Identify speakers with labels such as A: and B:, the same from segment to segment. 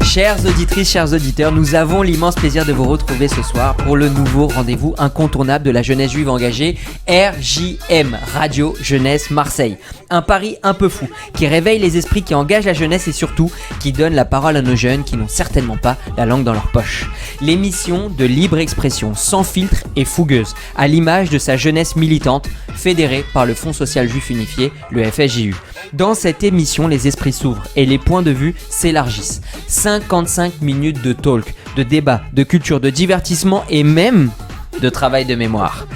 A: Chères auditrices, chers auditeurs, nous avons l'immense plaisir de vous retrouver ce soir pour le nouveau rendez-vous incontournable de la jeunesse juive engagée, RJM, Radio Jeunesse Marseille. Un pari un peu fou, qui réveille les esprits, qui engage la jeunesse et surtout qui donne la parole à nos jeunes qui n'ont certainement pas la langue dans leur poche. L'émission de libre expression, sans filtre et fougueuse, à l'image de sa jeunesse militante, fédérée par le Fonds social juif unifié, le FSJU. Dans cette émission, les esprits s'ouvrent et les points de vue s'élargissent. 55 minutes de talk, de débat, de culture, de divertissement et même de travail de mémoire.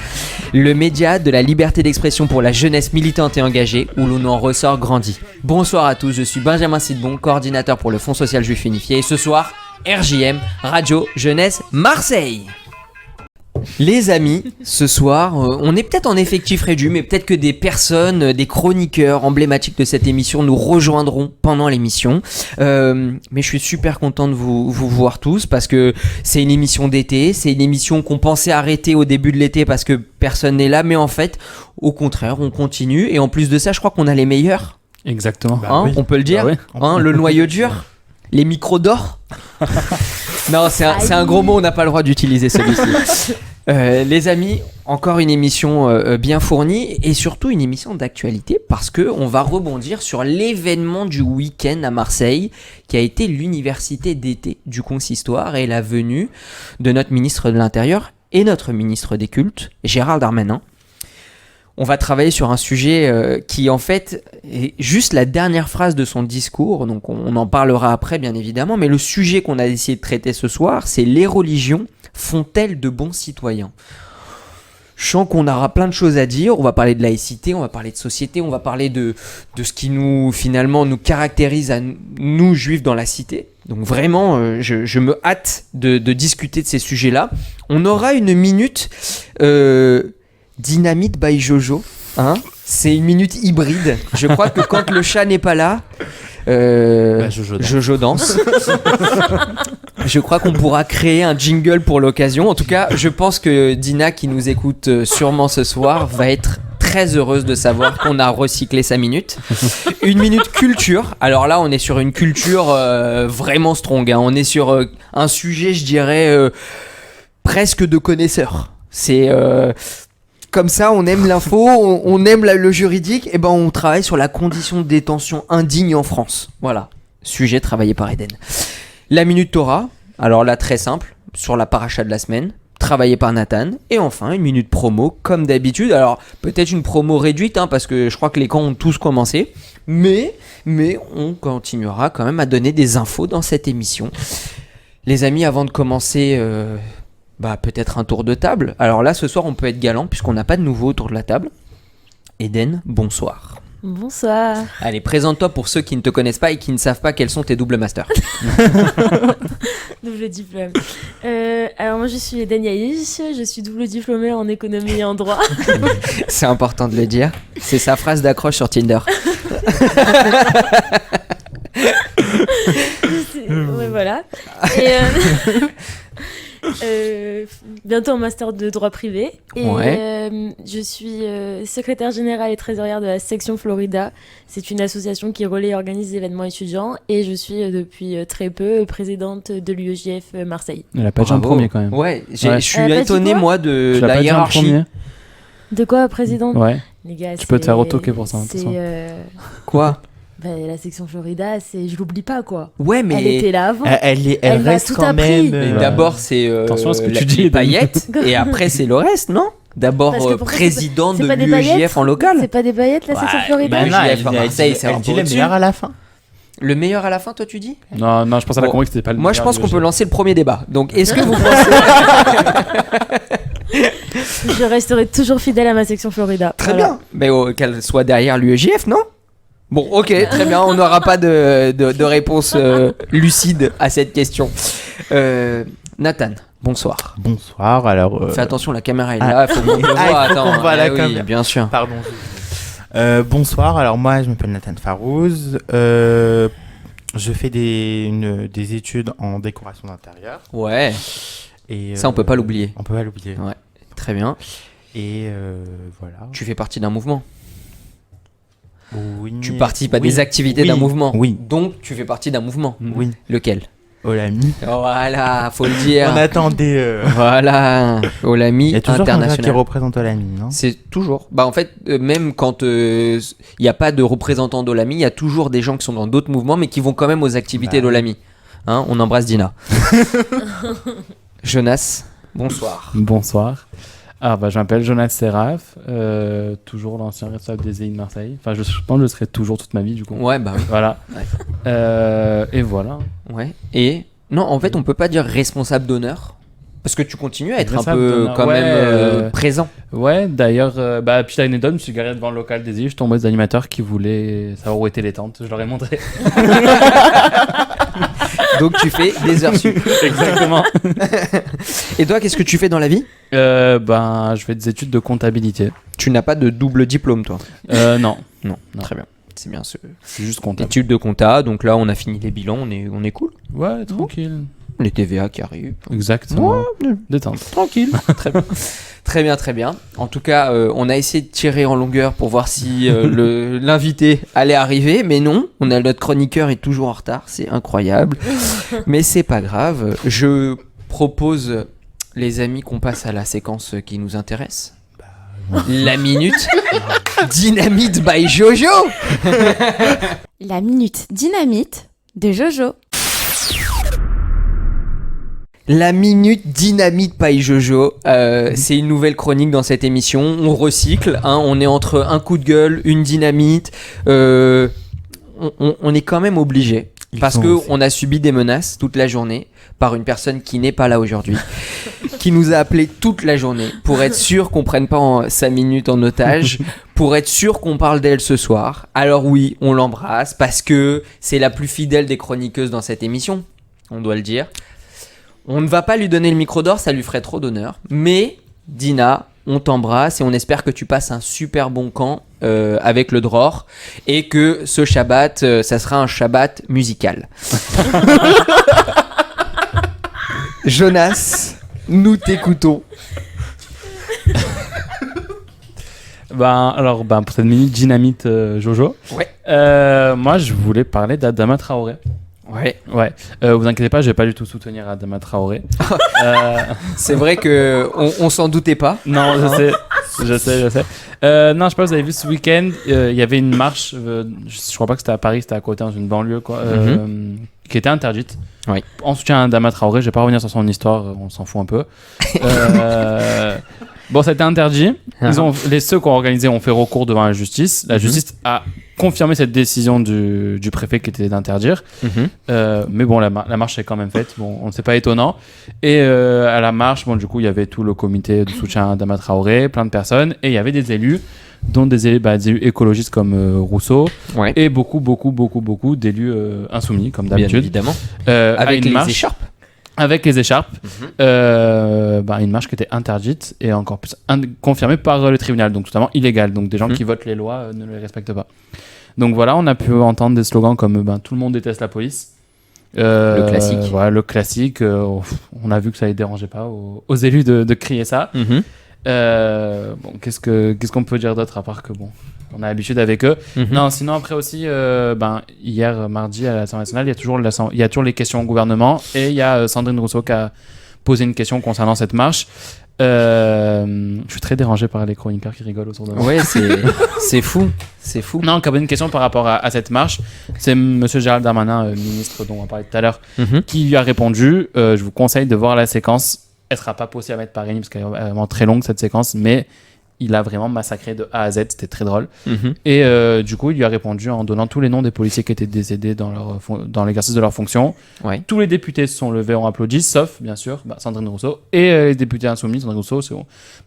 A: Le média de la liberté d'expression pour la jeunesse militante et engagée où l'on en ressort grandi. Bonsoir à tous, je suis Benjamin Sidbon, coordinateur pour le Fonds social juif unifié et ce soir, RJM, Radio Jeunesse Marseille. Les amis, ce soir, on est peut-être en effectif réduit, mais peut-être que des personnes, des chroniqueurs emblématiques de cette émission nous rejoindront pendant l'émission. Mais je suis super content de vous voir tous parce que c'est une émission d'été, c'est une émission qu'on pensait arrêter au début de l'été parce que personne n'est là, mais en fait, au contraire, on continue. Et en plus de ça, je crois qu'on a les meilleurs.
B: Exactement.
A: Oui. On peut le dire, le noyau dur, les micros d'or. Non, c'est un gros mot, on n'a pas le droit d'utiliser celui-ci. Les amis, encore une émission bien fournie et surtout une émission d'actualité parce qu'on va rebondir sur l'événement du week-end à Marseille qui a été l'université d'été du consistoire et la venue de notre ministre de l'Intérieur et notre ministre des Cultes, Gérald Darmanin. On va travailler sur un sujet qui en fait est juste la dernière phrase de son discours, donc on en parlera après bien évidemment, mais le sujet qu'on a essayé de traiter ce soir, c'est les religions font-elles de bons citoyens ? Je sens qu'on aura plein de choses à dire, on va parler de laïcité, on va parler de société, on va parler de ce qui nous finalement nous caractérise à nous juifs dans la cité. Donc vraiment, je me hâte de discuter de ces sujets-là. On aura une minute... Dynamite by Jojo, hein ? C'est une minute hybride. Je crois que quand le chat n'est pas là, Jojo danse. Je crois qu'on pourra créer un jingle pour l'occasion. En tout cas, je pense que Dina, qui nous écoute sûrement ce soir, va être très heureuse de savoir qu'on a recyclé sa minute. Une minute culture. Alors là, on est sur une culture vraiment strong, hein. On est sur un sujet, je dirais, presque de connaisseur. C'est... Comme ça, on aime l'info, on aime le juridique, et ben on travaille sur la condition de détention indigne en France. Voilà, sujet travaillé par Eden. La Minute Torah, alors là très simple, sur la paracha de la semaine, travaillé par Nathan. Et enfin, une minute promo, comme d'habitude. Alors peut-être une promo réduite, hein, parce que je crois que les camps ont tous commencé, mais on continuera quand même à donner des infos dans cette émission. Les amis, avant de commencer... peut-être un tour de table. Alors là, ce soir, on peut être galant puisqu'on n'a pas de nouveau autour de la table. Eden, bonsoir.
C: Bonsoir.
A: Allez, présente-toi pour ceux qui ne te connaissent pas et qui ne savent pas quels sont tes doubles masters.
C: Double diplôme. Alors moi, je suis Eden Yaïch, je suis double diplômée en économie et en droit.
A: C'est important de le dire. C'est sa phrase d'accroche sur Tinder.
C: Ouais, voilà. Et bientôt en master de droit privé et je suis secrétaire générale et trésorière de la section Florida. C'est une association qui relaie et organise des événements étudiants et je suis depuis très peu présidente de l'UEJF Marseille.
B: Elle a pas déjà un premier quand même.
A: Ouais, je suis étonné moi de la hiérarchie.
C: De quoi présidente?
B: Ouais.
C: Les gars,
B: tu peux te faire retoquer pour ça.
A: Quoi?
C: La section Florida, je l'oublie pas quoi.
A: Ouais, mais
C: elle était là avant.
D: Elle reste quand même.
A: Mais d'abord c'est
B: attention à ce que tu dis,
A: les paillettes et après c'est le reste, non? D'abord président de l'UEJF en local.
C: C'est pas des paillettes la section Florida.
A: L'UEJF à Marseille, c'est un
D: peu le meilleur à la fin.
A: Le meilleur à la fin, toi tu dis?
B: Non, je pense à la convaincre que c'était pas le meilleur.
A: Moi je pense qu'on peut lancer le premier débat. Donc est-ce que vous pensez
C: Je resterai toujours fidèle à ma section Florida.
A: Très bien. Mais qu'elle soit derrière l'UEJF, non? Bon, ok, très bien, on n'aura pas de réponse lucide à cette question. Nathan, bonsoir.
D: Bonsoir, alors...
A: Fais attention, la caméra est là, il faut qu'on le voit.
D: Attends, on voit la caméra.
A: Oui, bien sûr.
D: Pardon. Bonsoir, alors moi je m'appelle Nathan Farouz, je fais des études en décoration d'intérieur.
A: Ouais, et ça on peut pas l'oublier.
D: On peut pas l'oublier.
A: Ouais, très bien.
D: Et voilà.
A: Tu fais partie d'un mouvement?
D: Oui.
A: Tu participes à des activités d'un mouvement.
D: Oui.
A: Donc, tu fais partie d'un mouvement.
D: Oui.
A: Lequel?
D: Olami.
A: Voilà, faut le dire.
D: On attendait.
A: Voilà, Olami
D: Il y a toujours
A: international.
D: quelqu'un qui représente Olami, non?
A: C'est toujours. Bah en fait, même quand il n'y a pas de représentant d'Olami, il y a toujours des gens qui sont dans d'autres mouvements, mais qui vont quand même aux activités d'Olami. Hein, on embrasse Dina. Jonas, bonsoir.
B: Bonsoir. Ah bah je m'appelle Jonas Seraf, toujours l'ancien responsable des EI de Marseille. Enfin je pense que je serai toujours toute ma vie du coup.
A: Ouais bah oui.
B: Voilà. Ouais. Et voilà.
A: Ouais. Et non, en fait on peut pas dire responsable d'honneur parce que tu continues à être un peu quand même présent.
B: Ouais. D'ailleurs, petite anecdote, je me suis garé devant le local des EI, je tombais des animateurs qui voulaient savoir où étaient les tentes. Je leur ai montré.
A: Donc tu fais des heures sup.
B: Exactement.
A: Et toi, qu'est-ce que tu fais dans la vie?
B: Je fais des études de comptabilité.
A: Tu n'as pas de double diplôme, toi?
B: Non.
A: Très bien. C'est bien ce.
B: C'est juste comptable.
A: Études de compta. Donc là, on a fini les bilans. On est cool.
B: Ouais, tranquille.
A: Les TVA qui arrivent.
B: Exactement.
A: Ouais,
B: détente.
A: Tranquille. Très bien. Très bien, très bien. En tout cas, on a essayé de tirer en longueur pour voir si l'invité allait arriver, mais non. Notre chroniqueur est toujours en retard, c'est incroyable. Mais c'est pas grave. Je propose, les amis, qu'on passe à la séquence qui nous intéresse. La minute Dynamite by Jojo.
E: La minute Dynamite de Jojo.
A: La minute Dynamite by Jojo, c'est une nouvelle chronique dans cette émission. On recycle, hein, on est entre un coup de gueule, une dynamite. On est quand même obligé parce qu'on a subi des menaces toute la journée par une personne qui n'est pas là aujourd'hui, qui nous a appelé toute la journée pour être sûr qu'on prenne pas sa minute en otage, pour être sûr qu'on parle d'elle ce soir. Alors oui, on l'embrasse parce que c'est la plus fidèle des chroniqueuses dans cette émission, on doit le dire. On ne va pas lui donner le micro d'or, ça lui ferait trop d'honneur. Mais Dina, on t'embrasse et on espère que tu passes un super bon camp avec le Dror et que ce Shabbat, ça sera un Shabbat musical. Jonas, nous t'écoutons.
B: Pour cette minute Dynamite Jojo, moi je voulais parler d'Adama Traoré. Ouais. Vous inquiétez pas, je vais pas du tout soutenir Adama Traoré.
A: C'est vrai que on s'en doutait pas.
B: Non, je sais. Non, je sais pas, vous avez vu ce week-end, il y avait une marche. Je crois pas que c'était à Paris, c'était à côté dans une banlieue, quoi, qui était interdite.
A: Oui.
B: En soutien à Adama Traoré, je vais pas revenir sur son histoire, on s'en fout un peu. Bon, ça a été interdit. Ceux qui ont organisé ont fait recours devant la justice. La justice a confirmé cette décision du préfet qui était d'interdire. Mais bon, la marche est quand même faite. Bon, c'est pas étonnant. Et à la marche, du coup, il y avait tout le comité de soutien à Adama Traoré, plein de personnes. Et il y avait des élus, dont des élus écologistes comme Rousseau. Ouais. Et beaucoup d'élus insoumis, comme d'habitude.
A: Bien évidemment. Avec les écharpes.
B: Avec les écharpes, une marche qui était interdite et encore plus confirmée par le tribunal, donc totalement illégale. Donc des gens qui votent les lois ne les respectent pas. Donc voilà, on a pu entendre des slogans comme tout le monde déteste la police.
A: Le classique.
B: Voilà, le classique. On a vu que ça ne dérangeait pas aux élus de crier ça. Qu'est-ce qu'on peut dire d'autre à part que on a l'habitude avec eux. Non, sinon après aussi, hier mardi à l'Assemblée nationale, il y a toujours les questions au gouvernement et il y a Sandrine Rousseau qui a posé une question concernant cette marche. Je suis très dérangé par les chroniqueurs qui rigolent autour de moi.
A: Ouais, c'est fou.
B: Non, qui a posé une question par rapport à cette marche. C'est monsieur Gérald Darmanin, ministre dont on a parlé tout à l'heure, qui lui a répondu. Je vous conseille de voir la séquence. Elle sera pas possible à mettre par ligne parce qu'elle est vraiment très longue cette séquence, mais il a vraiment massacré de A à Z, c'était très drôle. Et du coup, il lui a répondu en donnant tous les noms des policiers qui étaient décédés dans l'exercice de leur fonction. Ouais. Tous les députés se sont levés, ont applaudi, sauf, bien sûr, Sandrine Rousseau. Et les députés insoumis, Sandrine Rousseau,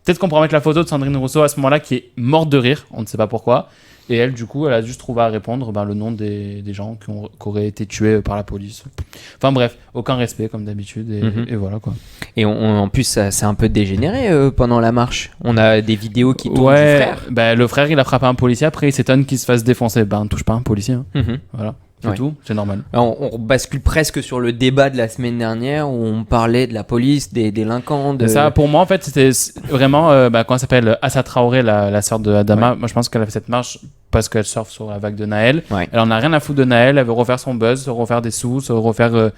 B: peut-être qu'on pourra mettre la photo de Sandrine Rousseau à ce moment-là qui est morte de rire, on ne sait pas pourquoi. Et elle, du coup, elle a juste trouvé à répondre le nom des gens qui auraient été tués par la police. Enfin bref, aucun respect comme d'habitude et voilà quoi.
A: Et en plus, ça c'est un peu dégénéré pendant la marche. On a des vidéos qui tournent du frère.
B: Le frère, il a frappé un policier, après il s'étonne qu'il se fasse défoncer. Ne touche pas un policier. Voilà. C'est tout, c'est normal.
A: On bascule presque sur le débat de la semaine dernière où on parlait de la police, des délinquants.
B: Ça, pour moi, en fait, c'était vraiment, quand elle s'appelle Assa Traoré, la sœur de Adama, moi je pense qu'elle a fait cette marche parce qu'elle surfe sur la vague de Naël.
A: Ouais.
B: Elle en a rien à foutre de Naël, elle veut refaire son buzz, se refaire des sous, se refaire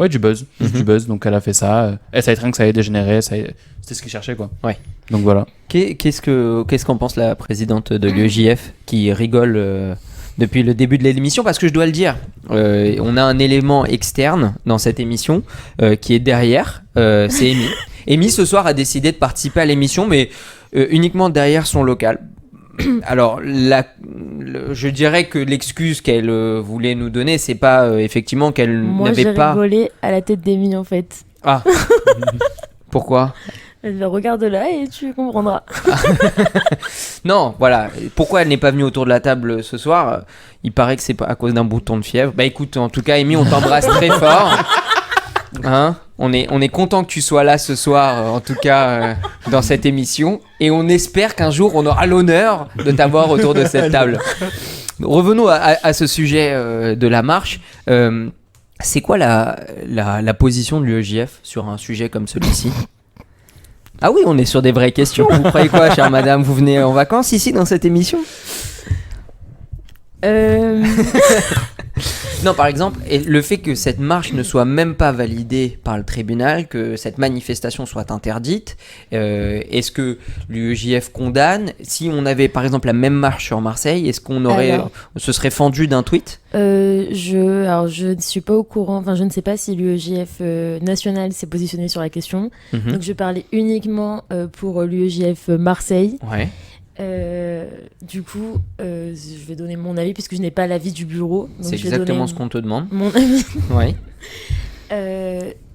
B: du buzz, juste du buzz. Donc elle a fait ça. Elle savait très bien que ça allait dégénérer, c'était ce qu'il cherchait, quoi.
A: Ouais.
B: Donc voilà.
A: Qu'est-ce qu'en pense la présidente de l'UEJF qui rigole depuis le début de l'émission, parce que je dois le dire, on a un élément externe dans cette émission qui est derrière, c'est Amy. Amy ce soir a décidé de participer à l'émission, mais uniquement derrière son local. Alors, je dirais que l'excuse qu'elle voulait nous donner, c'est pas effectivement qu'elle n'avait pas...
C: Moi, j'ai rigolé à la tête d'Amy, en fait.
A: Ah. Pourquoi ?
C: Regarde là et tu comprendras.
A: Non, voilà. Pourquoi elle n'est pas venue autour de la table ce soir ? Il paraît que c'est pas à cause d'un bouton de fièvre. Bah écoute, en tout cas, Amy, on t'embrasse très fort. Hein ? On est content que tu sois là ce soir, en tout cas dans cette émission. Et on espère qu'un jour, on aura l'honneur de t'avoir autour de cette table. Revenons à ce sujet de la marche. C'est quoi la position de l'UEJF sur un sujet comme celui-ci ? Ah oui, on est sur des vraies questions. Vous croyez quoi, chère madame ? Vous venez en vacances ici dans cette émission ? Non, par exemple, le fait que cette marche ne soit même pas validée par le tribunal, que cette manifestation soit interdite, est-ce que l'UEJF condamne ? Si on avait par exemple la même marche sur Marseille, est-ce qu'on se serait fendu d'un tweet ?
C: Je ne suis pas au courant, enfin je ne sais pas si l'UEJF national s'est positionné sur la question. Donc je parlais uniquement pour l'UEJF Marseille.
A: Ouais.
C: Du coup, je vais donner mon avis puisque je n'ai pas l'avis du bureau. Donc
A: c'est exactement ce qu'on te demande.
C: Mon avis.
A: Ouais.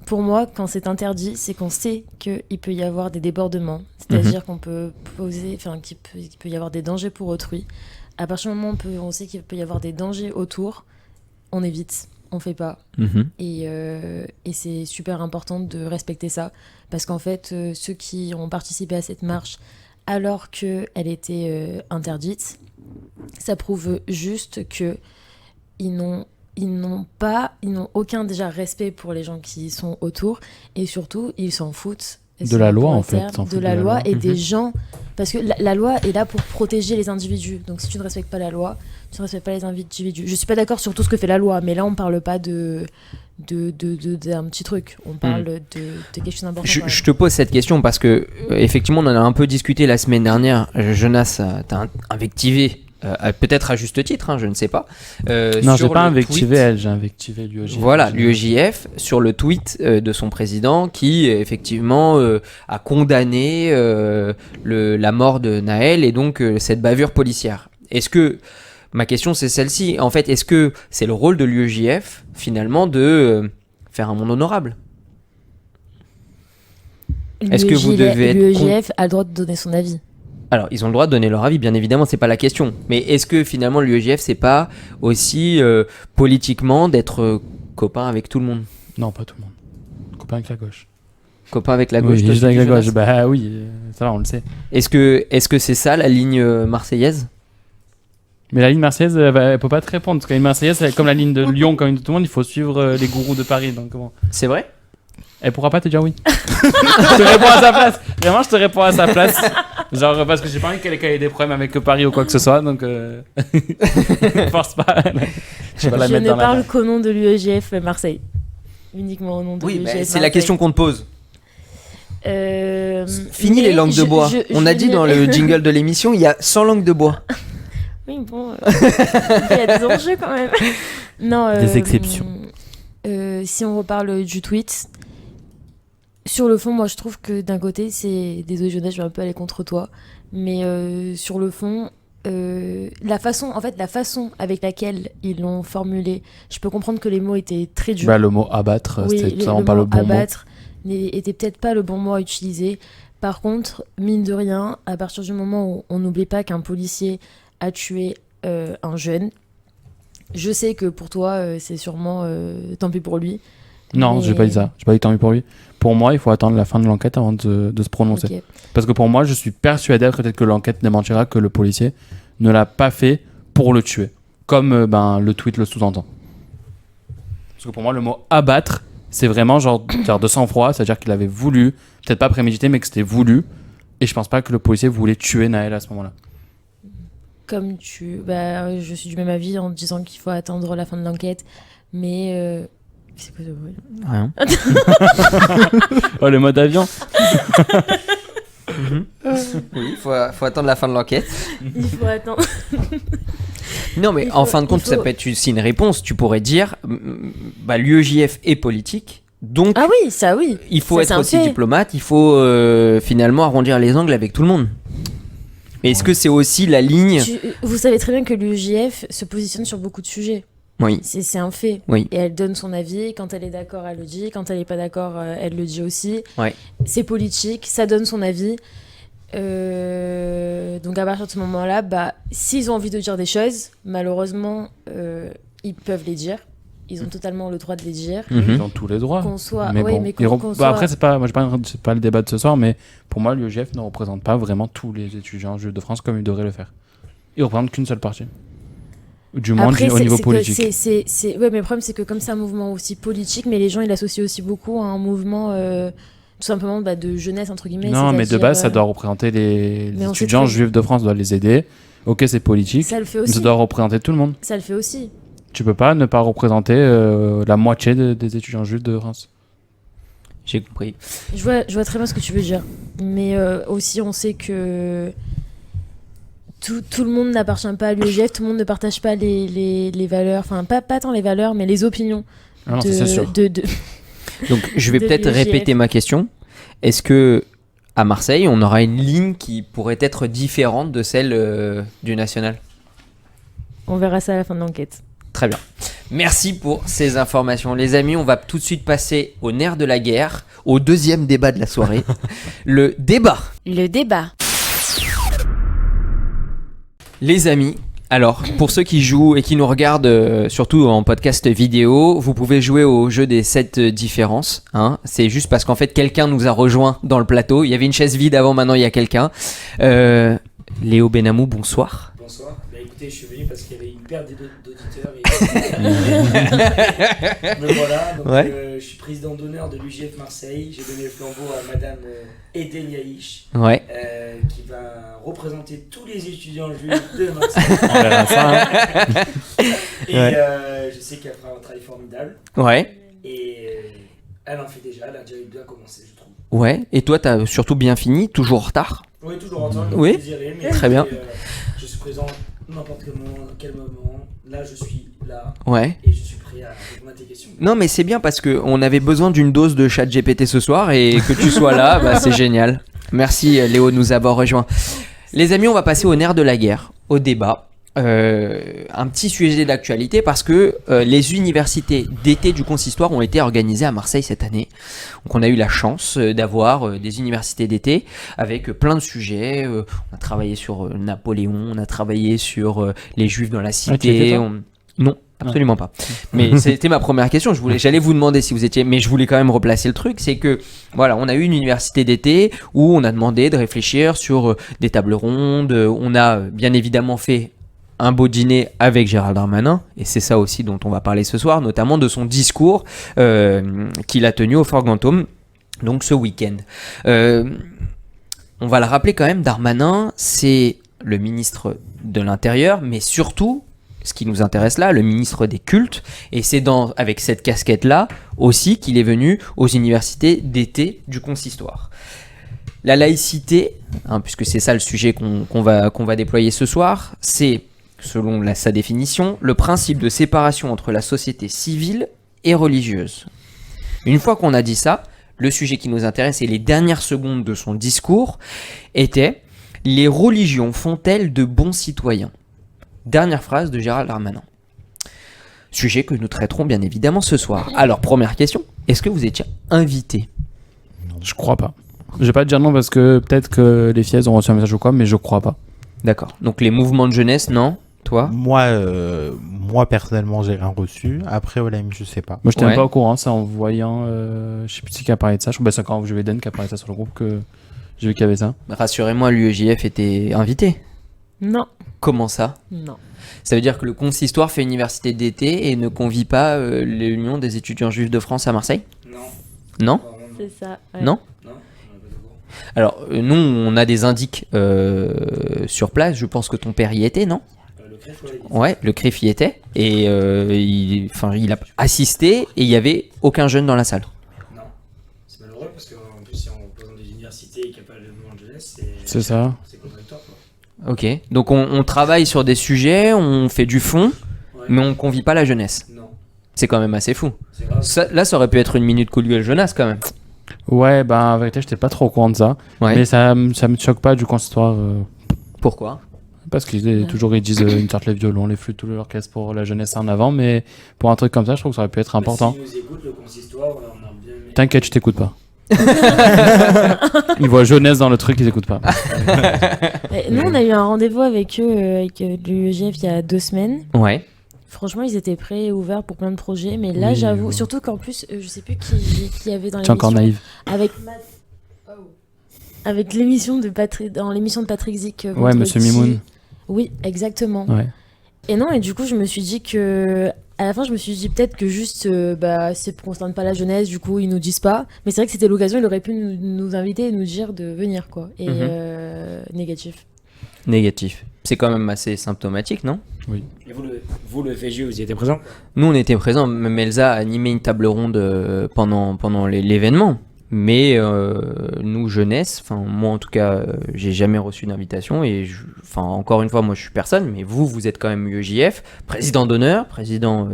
C: Pour moi, quand c'est interdit, c'est qu'on sait qu'il peut y avoir des débordements. C'est-à-dire qu'on peut qu'il peut y avoir des dangers pour autrui. À partir du moment où on sait qu'il peut y avoir des dangers autour, on évite, on fait pas. Et c'est super important de respecter ça. Parce qu'en fait, ceux qui ont participé à cette marche, alors qu'elle était interdite, ça prouve juste qu'ils n'ont aucun déjà respect pour les gens qui sont autour, et surtout ils s'en foutent
B: de la loi, en fait,
C: de la loi et des gens, parce que la loi est là pour protéger les individus. Donc si tu ne respectes pas la loi, tu ne respectes pas les individus. Je suis pas d'accord sur tout ce que fait la loi, mais là on parle pas d'un petit truc, on parle de quelque chose d'important.
A: Je te pose cette question parce que effectivement on en a un peu discuté la semaine dernière. Jonas, t'as invectivé, peut-être à juste titre, hein, je ne sais pas.
B: Non, j'ai pas invectivé elle, j'ai invectivé l'UEJF.
A: Voilà, l'UEJF sur le tweet de son président qui effectivement a condamné la mort de Naël et donc cette bavure policière. Ma question c'est celle-ci, en fait, est-ce que c'est le rôle de l'UEJF finalement de faire un monde honorable ? Est-ce que vous devez être
C: l'UEJF a le droit de donner son avis.
A: Alors, ils ont le droit de donner leur avis, bien évidemment, c'est pas la question. Mais est-ce que finalement l'UEJF, c'est pas aussi politiquement d'être copain avec tout le monde ?
B: Non, pas tout le monde. Copain avec la gauche.
A: Copain avec la gauche.
B: Oui, juste avec la gauche. Bah oui, ça va, on le sait.
A: Est-ce que c'est ça la ligne marseillaise ?
B: Mais la ligne marseillaise, elle peut pas te répondre. Parce que la ligne marseillaise, c'est comme la ligne de Lyon, comme tout le monde, il faut suivre les gourous de Paris. Donc bon.
A: C'est vrai ?
B: Elle pourra pas te dire oui. Je te réponds à sa place. Vraiment, je te réponds à sa place. Genre, parce que j'ai pas envie qu'elle ait des problèmes avec Paris ou quoi que ce soit. Donc, force pas.
C: Je ne parle qu'au nom de l'UEJF Marseille. Uniquement au nom de l'UEJF Marseille.
A: C'est la question qu'on te pose. Fini les langues de bois. On a dit dans le jingle de l'émission, il y a 100 langues de bois.
C: Oui, bon. Il y a des enjeux quand même. Non,
B: des exceptions.
C: Si on reparle du tweet, sur le fond, moi je trouve que d'un côté, désolé Jonas, je vais un peu aller contre toi, mais sur le fond, la façon avec laquelle ils l'ont formulé, je peux comprendre que les mots étaient très durs.
B: Bah, le mot abattre, c'était vraiment pas le bon mot.
C: Abattre n'était peut-être pas le bon mot à utiliser. Par contre, mine de rien, à partir du moment où on n'oublie pas qu'un policier a tué un jeune, je sais que pour toi, c'est sûrement tant pis pour lui.
B: Non, j'ai pas dit ça. J'ai pas dit tant pis pour lui. Pour moi, il faut attendre la fin de l'enquête avant de se prononcer. Okay. Parce que pour moi, je suis persuadé, peut-être que l'enquête démentira que le policier ne l'a pas fait pour le tuer. Comme le tweet le sous-entend. Parce que pour moi, le mot abattre, c'est vraiment genre de sang-froid, c'est-à-dire qu'il avait voulu, peut-être pas prémédité, mais que c'était voulu. Et je pense pas que le policier voulait tuer Naël à ce moment-là.
C: je suis du même avis en disant qu'il faut attendre la fin de l'enquête, mais c'est quoi de vrai ?
A: Rien.
B: Oh, le mode avion.
A: Oui, faut attendre la fin de l'enquête.
C: Il faut attendre.
A: Non, mais en fin de compte, ça peut être aussi une réponse. Tu pourrais dire, l'UEJF est politique, donc
C: Ah oui, ça oui.
A: il faut
C: Ça,
A: être
C: c'est un
A: aussi
C: fait.
A: diplomate, il faut finalement arrondir les angles avec tout le monde. Mais est-ce que c'est aussi la ligne ?
C: Vous savez très bien que l'UEJF se positionne sur beaucoup de sujets.
A: Oui.
C: C'est un fait.
A: Oui.
C: Et elle donne son avis. Quand elle est d'accord, elle le dit. Quand elle n'est pas d'accord, elle le dit aussi.
A: Ouais.
C: C'est politique, ça donne son avis. Donc à partir de ce moment-là, s'ils ont envie de dire des choses, malheureusement, ils peuvent les dire. Ils ont totalement le droit de les dire.
B: Ils ont tous les droits.
C: Qu'on soit...
B: Mais
C: ouais,
B: bon,
C: mais qu'on soit...
B: après, c'est pas le débat de ce soir, mais pour moi, l'UEJF ne représente pas vraiment tous les étudiants juifs de France comme il devrait le faire. Il ne représente qu'une seule partie. Du moins
C: Après,
B: au niveau politique.
C: Ouais, mais le problème, c'est que comme c'est un mouvement aussi politique, mais les gens, ils l'associent aussi beaucoup à un mouvement tout simplement de jeunesse, entre guillemets.
B: Non, mais de base, ça doit représenter les étudiants juifs de France, doit les aider. Ok, c'est politique,
C: ça le fait
B: mais
C: aussi.
B: ça doit représenter tout le monde.
C: Ça le fait aussi.
B: Tu peux pas ne pas représenter la moitié des étudiants juifs de France.
A: J'ai compris.
C: Je vois très bien ce que tu veux dire. Mais aussi, on sait que tout le monde n'appartient pas à l'UEJF, tout le monde ne partage pas les valeurs, enfin, pas tant les valeurs, mais les opinions.
B: Ah non, ça, c'est sûr.
A: Donc, je vais
C: de
A: peut-être
C: l'UEJF.
A: répéter ma question. Est-ce que à Marseille, on aura une ligne qui pourrait être différente de celle du national ?
C: On verra ça à la fin de l'enquête.
A: Très bien. Merci pour ces informations. Les amis, on va tout de suite passer au nerf de la guerre, au deuxième débat de la soirée, le débat.
E: Le débat.
A: Les amis, alors pour ceux qui jouent et qui nous regardent surtout en podcast vidéo, vous pouvez jouer au jeu des 7 différences. Hein. C'est juste parce qu'en fait quelqu'un nous a rejoint dans le plateau. Il y avait une chaise vide avant, maintenant il y a quelqu'un. Léo Benamou, bonsoir.
F: Bonsoir. Écoutez, je suis venu parce qu'il y avait une perte d'auditeurs. Me voilà. Donc,
A: Ouais.
F: je suis président d'honneur de l'UGF Marseille. J'ai donné le flambeau à Madame Eden Yaïch,
A: Ouais.
F: qui va représenter tous les étudiants juifs de Marseille.
B: On verra ça. Hein.
F: Et
A: Ouais.
F: je sais qu'elle fera un travail formidable.
A: Ouais.
F: Et elle en fait déjà. Elle a déjà bien commencé, je trouve.
A: Ouais. Et toi, t'as surtout bien fini, toujours en retard.
F: Oui, toujours en temps.
A: Oui.
F: Mais
A: Très bien.
F: Je suis présent n'importe quel moment. Là, je suis là.
A: Ouais.
F: Et je suis prêt à répondre à tes questions.
A: Non mais c'est bien parce qu'on avait besoin d'une dose de chat GPT ce soir et que tu sois là, c'est génial. Merci Léo de nous avoir rejoints. Les amis, on va passer au nerf de la guerre, au débat. Un petit sujet d'actualité parce que les universités d'été du consistoire ont été organisées à Marseille cette année. Donc on a eu la chance d'avoir des universités d'été avec plein de sujets. On a travaillé sur Napoléon, on a travaillé sur les Juifs dans la
B: tu as fait
A: cité.
B: ça
A: Non. Absolument pas. Mais c'était ma première question. J'allais vous demander si vous étiez, mais je voulais quand même replacer le truc. C'est que voilà, on a eu une université d'été où on a demandé de réfléchir sur des tables rondes. On a bien évidemment fait un beau dîner avec Gérald Darmanin, et c'est ça aussi dont on va parler ce soir, notamment de son discours qu'il a tenu au Fort Gantoum, donc ce week-end. On va le rappeler quand même, Darmanin, c'est le ministre de l'Intérieur, mais surtout, ce qui nous intéresse là, le ministre des cultes, et c'est avec cette casquette-là aussi qu'il est venu aux universités d'été du consistoire. La laïcité, puisque c'est ça le sujet qu'on va déployer ce soir, c'est, selon sa définition, le principe de séparation entre la société civile et religieuse. Une fois qu'on a dit ça, le sujet qui nous intéresse et les dernières secondes de son discours étaient « Les religions font-elles de bons citoyens ?» Dernière phrase de Gérald Darmanin. Sujet que nous traiterons bien évidemment ce soir. Alors, première question, est-ce que vous étiez invité ?
B: Je crois pas. Je vais pas te dire non parce que peut-être que les filles ont reçu un message ou quoi, mais je crois pas.
A: D'accord. Donc les mouvements de jeunesse, non ? Toi ?
D: Moi personnellement, j'ai rien reçu. Après, Olam, je sais pas.
B: Moi, je n'étais
A: Ouais.
B: même pas au courant, c'est en voyant, je sais plus qui a parlé de ça. Je crois que c'est quand je vais Dan qui a parlé de ça sur le groupe que j'ai vu qu'il y avait ça.
A: Rassurez-moi, l'UEJF était invité.
C: Non.
A: Comment ça ?
C: Non.
A: Ça veut dire que le consistoire fait université d'été et ne convie pas l'Union des étudiants juifs de France à Marseille ?
F: Non.
A: Non ?
F: Apparemment, non.
C: C'est ça. ouais.
A: Non ?
F: Non, on est pas d'accord.
A: Alors, nous, on a des indices sur place. Je pense que ton père y était, non ?
F: Le CRIF, ouais,
A: Ouais, le CRIF y était. Et il a assisté et il n'y avait aucun jeune dans la salle.
F: non. C'est malheureux parce qu'en plus, si on représente des universités et qu'il n'y a pas le mouvement de jeunesse,
B: C'est ça.
F: c'est contradictoire, quoi.
A: Ok, donc on travaille sur des sujets, on fait du fond,
F: Ouais.
A: mais on convie pas la jeunesse.
F: Non,
A: C'est quand même assez fou.
F: c'est grave.
A: Là, ça aurait pu être une minute coup de gueule jeunesse quand même.
B: Ouais, bah en vérité, j'étais pas trop au courant de ça.
A: Ouais.
B: Mais ça me choque pas du consistoire.
A: Pourquoi ?
B: Parce qu'ils toujours ils disent ils sortent les violons, les flûtes, tout l'orchestre pour la jeunesse en avant. Mais pour un truc comme ça, je trouve que ça aurait pu être important.
F: S'ils nous écoutent, le consistoire, on a bien aimé.
B: T'inquiète, je t'écoute pas. Ils voient jeunesse dans le truc, ils écoutent pas.
C: Et nous, on a eu un rendez-vous avec eux, avec l'UEGF, il y a 2 semaines.
A: Ouais.
C: Franchement, ils étaient prêts et ouverts pour plein de projets. Mais là,
B: Oui,
C: j'avoue,
B: ouais.
C: surtout qu'en plus, je sais plus qui y avait dans
B: Tu es encore
C: l'émission.
B: naïve.
C: Avec l'émission de Patrick, dans l'émission de Patrick Zic.
B: Ouais,
C: vendredi.
B: Monsieur Mimoun.
C: Oui, exactement.
B: Ouais.
C: Et non, et du coup, je me suis dit que. À la fin, je me suis dit peut-être que juste, c'est pour qu'on ne pas la jeunesse, du coup, ils nous disent pas. Mais c'est vrai que c'était l'occasion, il aurait pu nous inviter et nous dire de venir, quoi. Et négatif.
A: Négatif. C'est quand même assez symptomatique, non ?
F: Et vous, le FSJ, vous y étiez présent?
A: Nous, on était présents. Même Elsa a animé une table ronde pendant l'événement. Mais nous, jeunesse, moi en tout cas, j'ai jamais reçu d'invitation. Et encore une fois, moi je suis personne, mais vous êtes quand même UEJF, président d'honneur, président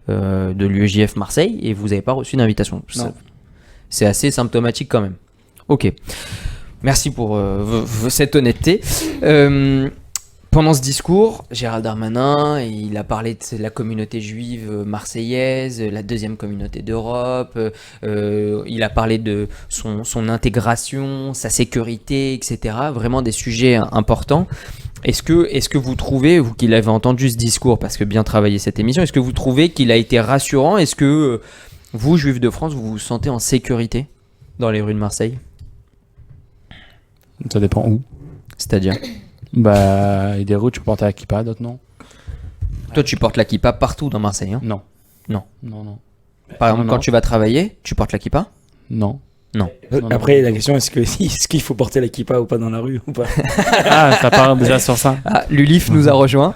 A: de l'UEJF Marseille, et vous n'avez pas reçu d'invitation. C'est assez symptomatique quand même. Ok. Merci pour cette honnêteté. Pendant ce discours, Gérald Darmanin, il a parlé de la communauté juive marseillaise, la deuxième communauté d'Europe, il a parlé de son intégration, sa sécurité, etc. Vraiment des sujets importants. Est-ce que vous trouvez, vous qui l'avez entendu ce discours, parce que bien travaillé cette émission, est-ce que vous trouvez qu'il a été rassurant ? Est-ce que vous, Juifs de France, vous vous sentez en sécurité dans les rues de Marseille ?
B: Ça dépend où.
A: C'est-à-dire ?
B: Bah, il y a des rues, tu peux porter la kippa, d'autres non.
A: Toi, tu portes la kippa partout dans Marseille, hein ?
B: Non.
A: Non.
B: Non.
A: Par exemple,
B: non.
A: quand tu vas travailler, tu portes la kippa ?
B: Non.
A: Non.
F: Après, la question, est-ce qu'il faut porter la kippa ou pas dans la rue ou pas?
B: Ah, ça part déjà sur ça.
A: Ah, Lulif nous a rejoint.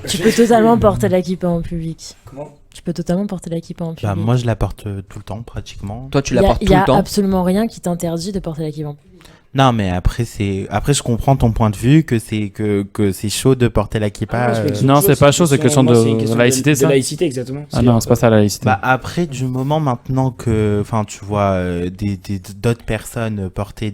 C: Tu peux totalement porter la kippa en public.
F: Comment?
C: Tu peux totalement porter la kippa en public.
D: Bah, moi, je la porte tout le temps, pratiquement.
A: Toi, tu la portes tout le
C: Il y a
A: temps.
C: absolument rien qui t'interdit de porter la kippa en public.
D: Non, mais après, je comprends ton point de vue, que c'est chaud de porter la kippa.
B: Non, c'est pas chaud, c'est question de laïcité, ça.
F: De laïcité, exactement.
B: Ah non, c'est pas ça la laïcité.
D: Bah, après, du moment maintenant que, enfin, tu vois, d'autres personnes porter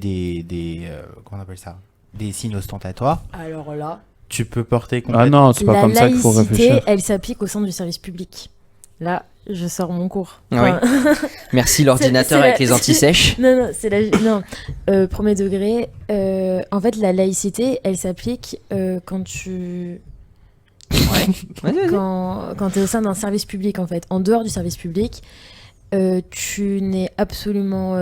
D: comment on appelle ça? Des signes ostentatoires,
C: Alors là,
D: tu peux porter
B: Ah
D: complètement.
B: non, c'est pas
C: la
B: comme ça qu'il faut
C: laïcité,
B: réfléchir.
C: elle s'applique au sein du service public. Là, je sors mon cours.
A: Ah oui. Merci l'ordinateur
C: c'est
A: avec
C: la-
A: les anti-sèches.
C: Non, c'est premier degré. En fait, la laïcité, elle s'applique quand tu...
A: Vas-y.
C: Quand tu es au sein d'un service public, en fait. En dehors du service public, tu n'es absolument...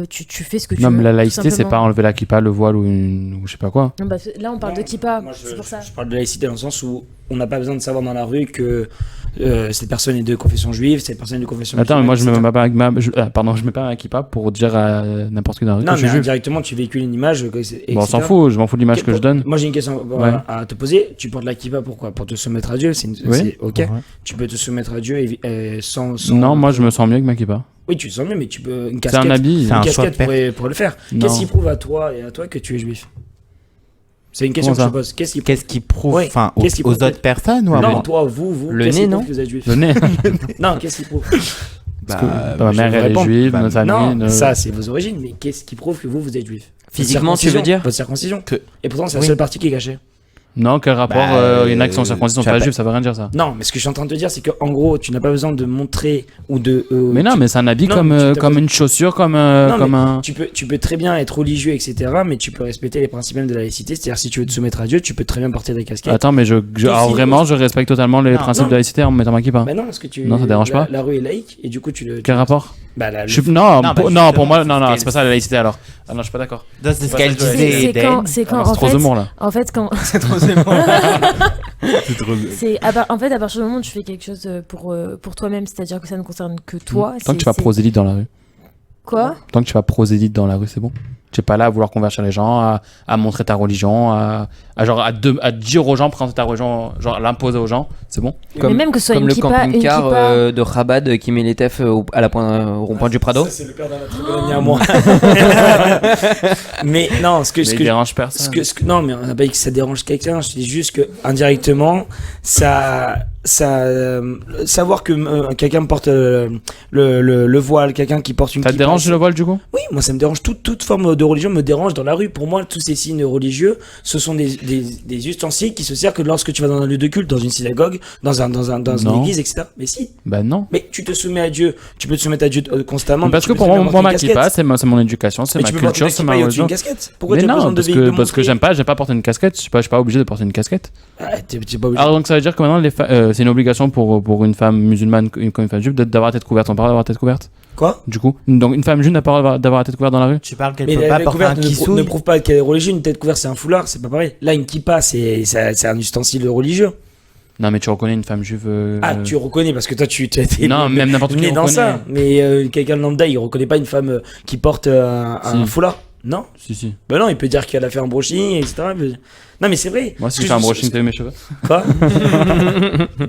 C: tu fais ce que tu
B: Non,
C: veux.
B: mais la
C: tout
B: laïcité, c'est
C: simplement.
B: pas enlever la kippa, le voile ou je sais pas quoi.
C: Non, bah, là, on parle de kippa,
F: Moi,
C: c'est pour ça.
F: Je parle de laïcité dans le sens où on n'a pas besoin de savoir dans la rue que cette personne est de confession juive, cette personne est de confession
B: Attends, mais moi je
F: musulmane,
B: mets pas avec je mets pas un kippa pour dire à n'importe qui dans la rue
F: Non,
B: que je
F: mais
B: suis juif.
F: indirectement, tu véhicules une image.
B: Bon, on s'en fout, je m'en fous de l'image que je donne.
F: Moi, j'ai une question
B: Ouais.
F: à te poser. Tu portes la kippa pourquoi? Pour te soumettre à Dieu,
B: Oui.
F: c'est ok.
D: Ouais.
F: Tu peux te soumettre à Dieu sans...
B: Non, moi je me sens mieux avec ma kippa.
F: Oui, tu te sens mieux, mais tu peux... Une
B: C'est
F: casquette,
B: un habit.
D: C'est un
F: une
D: choix de
F: casquette pourrait le faire.
B: Non.
F: Qu'est-ce qui prouve à toi et à toi que tu es juif? C'est une question que
B: Comment
F: je te
B: ça
F: pose. Qu'est-ce qui
D: Qu'est-ce qui prouve,
F: Ouais.
D: enfin, aux,
F: Qu'est-ce qui
D: aux
F: prouve
D: autres personnes ou à
F: Non,
D: moi?
F: toi, vous.
A: Le
F: qu'est-ce
A: nez,
F: qui prouve
A: non
F: que vous êtes juif?
B: Le nez.
F: Non, qu'est-ce qui prouve?
B: Ma mère elle est
F: répondre.
B: juive,
D: Bah,
B: notre famille.
F: Non, ça, c'est vos origines, mais qu'est-ce qui prouve que vous êtes juif?
A: Physiquement,
F: Votre
A: tu veux dire?
F: Votre circoncision.
D: Que-
F: Et pourtant, c'est la
D: Oui.
F: seule partie qui est cachée.
B: Non, quel rapport il y en a qui sont circoncis, sont
D: tu
B: pas
D: as-
B: juifs, ça veut rien dire ça.
F: Non, mais ce que je suis en train de te dire, c'est qu'en gros, tu n'as pas besoin de montrer ou de.
B: Mais non, mais c'est un habit
F: Non,
B: comme
F: mais tu
B: comme
F: t'as-
B: une chaussure, comme
F: Non,
B: comme
F: mais
B: un.
F: tu peux très bien être religieux, etc., mais tu peux respecter les principes même de la laïcité. C'est-à-dire, si tu veux te soumettre à Dieu, tu peux très bien porter des casquettes.
B: Attends, mais alors
F: si-
B: vraiment, je respecte totalement les
D: Non,
B: principes
F: non.
B: de laïcité en me mettant ma kippa.
F: Bah non, parce que tu.
B: Non, ça dérange pas.
F: La rue est laïque, et du coup, tu le.
B: Quel rapport
F: Bah,
B: Non,
D: Non,
B: pour,
D: bah,
B: non, pour
D: justement,
B: moi,
D: c'est
B: non,
D: ce
B: non,
D: qu'elle-
B: c'est pas ça la laïcité alors. Ah non, je suis pas d'accord.
D: C'est ce
B: pas
D: qu'elle
B: ça que je
D: disait.
C: C'est quand,
D: Eden.
C: c'est quand
B: Ah,
C: en
B: c'est trop
C: fait,
B: Zemmour là.
C: en fait, quand,
D: C'est trop Zemmour. C'est trop-
C: en fait, à partir du moment où tu fais quelque chose pour toi-même, c'est-à-dire que ça ne concerne que toi.
B: Tant que tu vas
C: c'est-
B: prosélyte dans la rue.
C: Quoi?
B: Tant que tu vas prosélyte dans la rue, c'est bon. Tu n'es pas là à vouloir convertir les gens, à montrer ta religion, à dire aux gens, présenter ta religion, genre à l'imposer aux gens, c'est bon.
C: Mais même que ce soit
A: Comme
C: une
A: le
C: kippa,
A: camping-car de Chabad qui met les teufs au rond-point du Prado.
F: Ça, c'est le père d'un autre ami à moi. Mais non, ce que
B: dérange personne.
F: non, mais on n'a pas dit que ça dérange quelqu'un. Je dis juste que indirectement, savoir que quelqu'un porte le voile, quelqu'un qui porte une
B: Ça te
F: kippa,
B: dérange le voile du coup?
F: Oui, moi ça me dérange. Toute forme de religion me dérange dans la rue. Pour moi, tous ces signes religieux, ce sont des ustensiles qui se servent que lorsque tu vas dans un lieu de culte, dans une synagogue, dans une église, etc. Mais si.
B: Bah non.
F: Mais tu te soumets à Dieu. Tu peux te soumettre à Dieu constamment.
B: Mais parce que pour moi, ma kippa, c'est ma éducation, c'est ma culture, c'est ma religion.
F: Une casquette. Pourquoi
B: Mais
F: tu as besoin
B: non,
F: de
B: parce que j'aime pas porter une casquette. Je suis pas obligé de porter une casquette.
F: T'es pas obligé.
B: Alors donc ça veut dire que maintenant c'est une obligation pour une femme musulmane comme une femme juive d'avoir la tête couverte. On parle d'avoir la tête couverte.
F: Quoi?
B: Du coup, donc une femme juive n'a pas d'avoir la tête couverte dans la rue.
D: Tu parles qu'elle
F: Mais
D: peut
F: la
D: pas
F: tête
D: porter un
F: couverte ne
D: kissouille.
F: prouve pas qu'elle est religieuse. Une tête couverte, c'est un foulard, c'est pas pareil. Là, une kippa, c'est un ustensile religieux.
B: Non mais tu reconnais une femme juive.
F: Tu reconnais parce que toi, tu as été
B: Non, même n'importe qui
F: né dans
B: reconnaît.
F: ça. Mais quelqu'un de lambda, il reconnaît pas une femme qui porte un foulard. Non?
B: Si.
F: Ben non, il peut dire qu'elle a fait un brushing, etc. Non, mais c'est vrai.
B: Moi si je fais un brushing, t'as vu mes cheveux?
F: Quoi?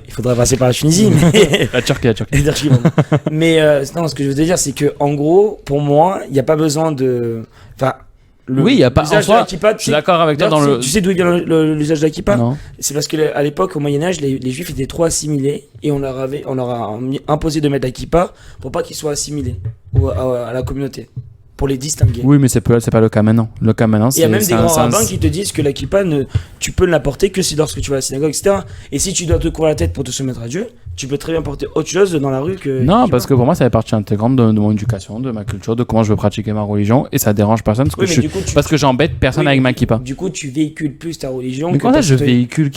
F: Il faudrait passer par la Tunisie, mais.
B: La Turquie.
F: Mais non, ce que je veux te dire, c'est que en gros, pour moi, il n'y a pas besoin de. Enfin.
B: Oui, il y a pas. En
F: l'usage de
B: soi,
F: la kippa,
B: je suis d'accord avec toi dans le.
F: Tu sais d'où vient l'usage de la kippa?
B: Non.
F: C'est parce que à l'époque, au Moyen-Âge, les juifs étaient trop assimilés et on leur a imposé de mettre la kippa pour pas qu'ils soient assimilés à la communauté. Pour les distinguer.
B: Oui, mais c'est pas le cas maintenant. Le cas maintenant,
F: Il y a même des grands rabbins qui te disent que la kippa, tu peux ne la porter que si lorsque tu vas à la synagogue, etc. Et si tu dois te couvrir la tête pour te soumettre à Dieu, tu peux très bien porter autre chose dans la rue que.
B: Non, parce que pour moi, ça fait partie intégrante de mon éducation, de ma culture, de comment je veux pratiquer ma religion, et ça dérange personne parce que
F: Oui, mais du coup,
B: parce que j'embête personne avec ma kippa.
F: Du coup, tu véhicules plus ta religion.
B: Mais
F: que
B: quand
F: ta
B: ça, je
F: citoyenneté.
B: véhicule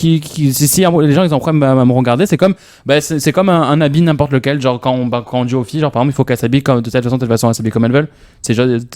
B: si les gens ils ont problème à me regarder, c'est comme c'est comme un habit n'importe lequel, genre quand on dit aux filles, genre par exemple, il faut qu'elles s'habillent de telle façon, elles s'habillent comme elles veulent. C'est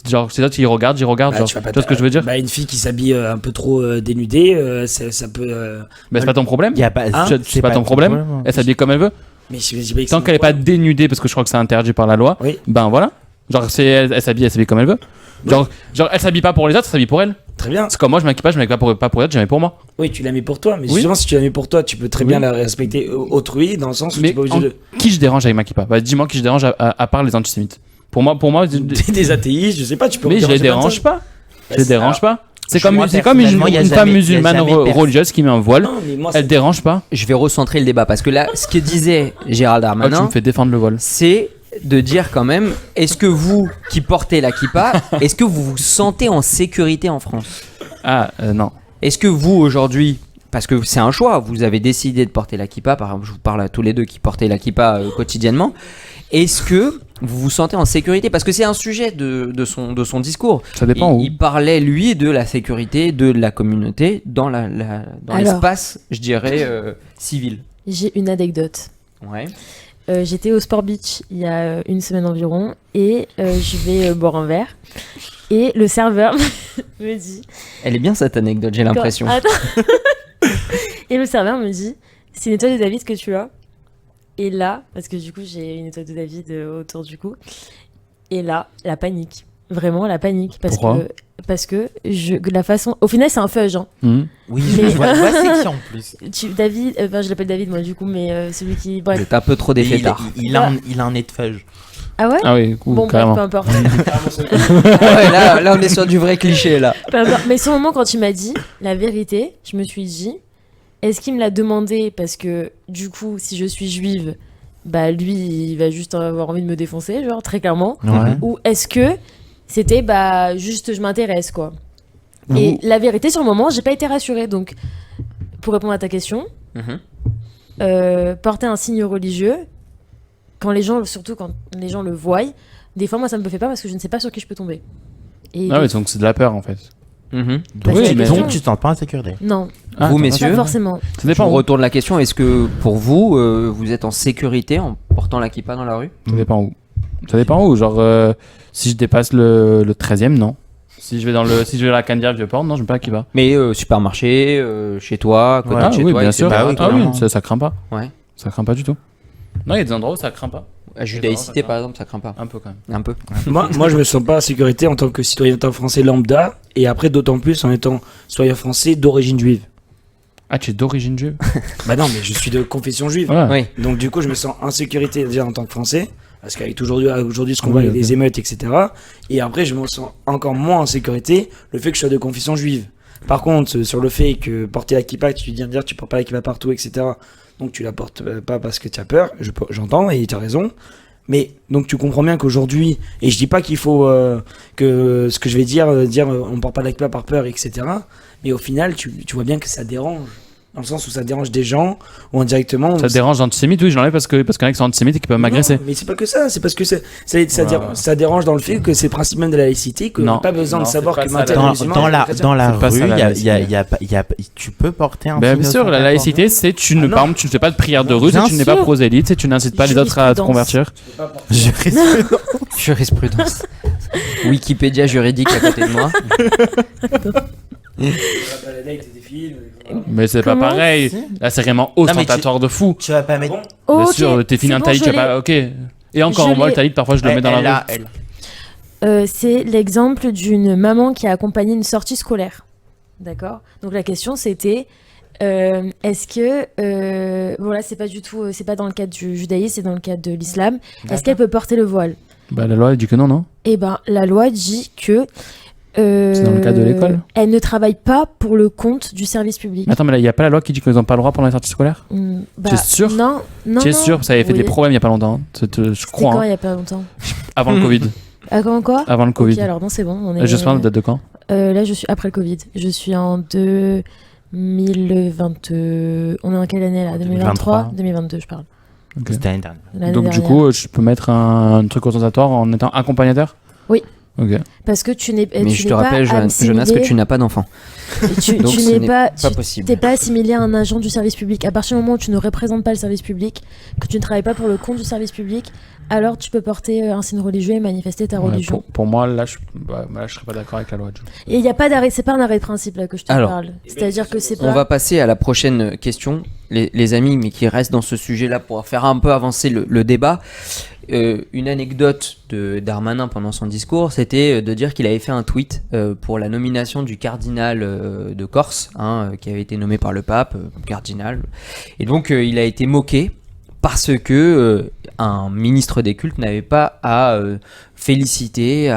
B: genre c'est ça qui regardent, j'y regarde,
F: Bah,
B: genre,
F: tu
B: tu vois ce que je veux dire?
F: Une fille qui s'habille un peu trop dénudée, ça peut.
B: Mais c'est pas ton problème.
D: Il y a pas.
B: C'est pas ton problème. Elle s'habille comme elle veut.
F: Mais j'ai pas dit que
B: Tant
F: c'est
B: qu'elle est
F: un
B: pas
F: problème.
B: dénudée, parce que je crois que c'est interdit par la loi,
F: Oui.
B: ben voilà. Genre elle s'habille comme elle veut. Genre elle s'habille pas pour les autres, elle s'habille pour elle.
F: Très bien.
B: C'est comme moi, je m'habille pas pour les autres, je m'habille pour moi.
F: Oui, tu la mets pour toi, mais
B: Oui.
F: justement, si tu la mets pour toi, tu peux très
B: Oui.
F: bien la respecter autrui, dans le sens où tu
B: Mais
F: es pas obligé de.
B: qui je dérange avec ma kippa? Bah dis-moi qui je dérange à part les antisémites. Pour moi,
F: Des athéistes, je sais pas, tu peux.
B: mais je les
F: déranger
B: dérange pas. Je les
F: c'est-
B: dérange pas. C'est
D: moi,
B: comme
D: personnellement, il y a
B: une femme
D: jamais- il y a
B: musulmane
D: jamais
B: religieuse qui met un voile.
F: Non, mais moi,
B: Elle dérange pas.
A: Je vais recentrer le débat parce que là, ce que disait Gérald
B: Ah, tu
A: Darmanin,
B: me fais défendre le voile.
A: c'est de dire quand même, est-ce que vous qui portez la kippa, est-ce que vous vous sentez en sécurité en France?
B: Ah non.
A: Est-ce que vous aujourd'hui, parce que c'est un choix, vous avez décidé de porter la kippa, par exemple, je vous parle à tous les deux qui portez la kippa quotidiennement, est-ce que vous vous sentez en sécurité? Parce que c'est un sujet de son discours.
B: Ça dépend où.
A: Il parlait, lui, de la sécurité de la communauté dans dans
C: Alors.
A: l'espace, je dirais, civil.
C: J'ai une anecdote.
A: Ouais.
C: J'étais au Sport Beach il y a une semaine environ et je vais boire un verre et le serveur me dit...
A: Elle est bien cette anecdote, j'ai l'impression.
C: Attends. Et le serveur me dit, c'est une étoile de David que tu as. Et là, parce que du coup j'ai une étoile de David autour du cou. Et là, la panique. Vraiment la panique.
B: Pourquoi
C: parce que la façon... Au final c'est un fudge. Hein.
D: Oui,
C: Mais-
D: je vois c'est qui en plus.
C: David, je l'appelle David moi du coup, mais celui qui...
A: Vous
C: Bref.
A: êtes un peu trop
D: Et
A: défaitard.
D: il a un nez de feuge.
C: Ah ouais.
B: Ah oui,
C: Bon, bref,
B: carrément.
C: peu importe.
A: Ouais, là, on est sur du vrai cliché, là.
C: Peu importe. Mais sur le moment, quand il m'a dit la vérité, je me suis dit, est-ce qu'il me l'a demandé parce que, du coup, si je suis juive, bah lui, il va juste avoir envie de me défoncer, genre, très clairement.
D: Ouais.
C: Ou est-ce que c'était, bah, juste, je m'intéresse, quoi. Et la vérité, sur le moment, j'ai pas été rassurée. Donc, pour répondre à ta question, porter un signe religieux, quand les gens, surtout quand les gens le voient, des fois, moi, ça me fait pas parce que je ne sais pas sur qui je peux tomber. Et
B: Ah oui, donc c'est de la peur en fait.
C: Bah,
D: Donc,
C: c'est la question.
D: tu te sens pas en sécurité.
C: Non,
B: Ah,
A: Vous,
B: attends,
A: messieurs,
C: pas forcément.
B: ça
A: je
B: dépend.
A: vous
B: Où.
A: retourne la question. Est-ce que, pour vous, vous êtes en sécurité en portant la kippa dans la rue?
B: Ça dépend où. Ça dépend où. Genre, si je dépasse le 13e, non. Si je vais à la Candiac Vieux-Port, non, je ne sais pas qui va.
A: Mais supermarché, chez toi, à côté
D: Ouais.
A: de chez
B: oui,
A: toi,
B: bien
A: etc.
B: sûr.
D: Bah oui,
B: Ah oui,
D: clairement.
B: ça craint pas.
A: Ouais.
B: Ça craint pas du tout. Non, il y a des endroits où ça craint pas.
A: À judaïcité, par exemple, ça craint pas.
B: Un peu quand même.
A: Un peu.
F: Moi, je me sens pas en sécurité en tant que citoyen français lambda, et après, d'autant plus en étant citoyen français d'origine juive.
B: Ah, tu es d'origine juive?
F: Bah non, mais je suis de confession juive.
B: Ouais.
A: Oui.
F: Donc du coup, je me sens en sécurité déjà en tant que Français, parce qu'avec aujourd'hui ce qu'on voit
B: Oui,
F: avec
B: ok.
F: les émeutes, etc. Et après, je me sens encore moins en sécurité le fait que je sois de confession juive. Par contre, sur le fait que porter la kippa, tu viens de dire tu portes pas la kippa partout, etc. Donc tu la portes pas parce que tu as peur, j'entends et tu as raison. Mais donc tu comprends bien qu'aujourd'hui, et je dis pas qu'il faut que ce que je vais dire on porte pas la kippa par peur, etc. Mais au final, tu vois bien que ça dérange. Dans le sens où ça dérange des gens, ou indirectement.
B: Ça te dérange l'antisémite? Oui, je l'enlève parce qu'il y en a qui sont antisémites et qui peuvent m'agresser.
F: Non, mais c'est pas que ça, c'est parce que
B: Ouais.
F: ça dérange dans le fait que c'est le principe même de la laïcité, qu'on
B: Non.
F: n'a pas besoin
B: Non,
F: de
B: c'est
F: savoir
B: pas
F: que
B: ça,
F: maintenant
B: la
F: les musulmans,
D: Dans la
B: C'est pas ça,
D: rue,
B: la
D: tu peux porter un
B: Ben,
D: signe
B: bien sûr,
D: sans
B: la
D: accord.
B: laïcité, c'est
F: non.
B: par exemple, tu ne fais pas de prière de rue,
D: Bien
B: tu n'es pas
D: sûr.
B: prosélyte, tu n'incites pas les autres à te convertir.
A: Jurisprudence. Wikipédia juridique à côté de moi.
B: Mais c'est pas
C: Comment
B: pareil. Là, c'est vraiment
D: mais
B: ostentatoire de fou.
D: Tu vas pas mettre.
C: Oh,
B: Bien
C: ok,
B: sûr, t'es fini
C: c'est
B: un
C: bon,
B: talit,
C: je
B: tu vas
C: l'ai.
B: pas. Ok. Et encore,
C: Je
B: moi, le
C: l'ai.
B: talit, parfois, je le mets dans la rue.
C: C'est l'exemple d'une maman qui a accompagné une sortie scolaire. D'accord. Donc la question c'était est-ce que voilà, c'est pas du tout, c'est pas dans le cadre du judaïsme, c'est dans le cadre de l'islam. Est-ce qu'elle peut porter le voile?
B: Bah, la loi, elle dit que non, non?
C: Eh ben, la loi dit que
B: C'est dans le cadre de l'école?
C: Elle ne travaille pas pour le compte du service public.
B: Mais attends, mais là, il n'y a pas la loi qui dit qu'ils n'ont pas le droit pendant les sorties scolaires?
C: Bah,
B: T'es sûr?
C: Non, non.
B: Tu es
C: non.
B: sûr? Ça avait fait
C: Oui.
B: des problèmes il n'y a pas longtemps. Hein. Je
C: C'était
B: crois.
C: quand
B: Hein.
C: il y a pas longtemps?
B: Avant le Covid.
C: Ah, comment quoi?
B: Avant le Covid.
C: Ok, alors non, c'est bon. On est...
B: Je sais pas, la date de quand?
C: Là, je suis après le Covid. Je suis en 2020. On est en quelle année là? 2023 2022, je parle.
B: Ok.
D: C'était l'année dernière.
C: L'année
B: Donc, du
C: dernière.
B: coup, je peux mettre un truc ostentatoire en étant accompagnateur?
C: Oui.
B: Ok.
C: Parce que tu n'es.
A: Mais je te rappelle, Jonas, que tu n'as pas d'enfant.
C: Tu
A: Donc ce
C: n'es
A: n'est
C: pas.
A: pas possible.
C: T'es pas assimilé à un agent du service public. À partir du moment où tu ne représentes pas le service public, que tu ne travailles pas pour le compte du service public, alors tu peux porter un signe religieux et manifester ta
B: Ouais,
C: religion.
B: pour moi, là, je serais pas d'accord avec la loi.
C: Et il n'y a pas d'arrêt, c'est pas un arrêt de principe là que je te
A: Alors,
C: parle. C'est-à-dire que c'est
A: On
C: pas.
A: va passer à la prochaine question, les amis, mais qui restent dans ce sujet-là pour faire un peu avancer le débat. Une anecdote de Darmanin pendant son discours, c'était de dire qu'il avait fait un tweet pour la nomination du cardinal de Corse, qui avait été nommé par le pape, cardinal. Et donc il a été moqué parce que un ministre des cultes n'avait pas à féliciter,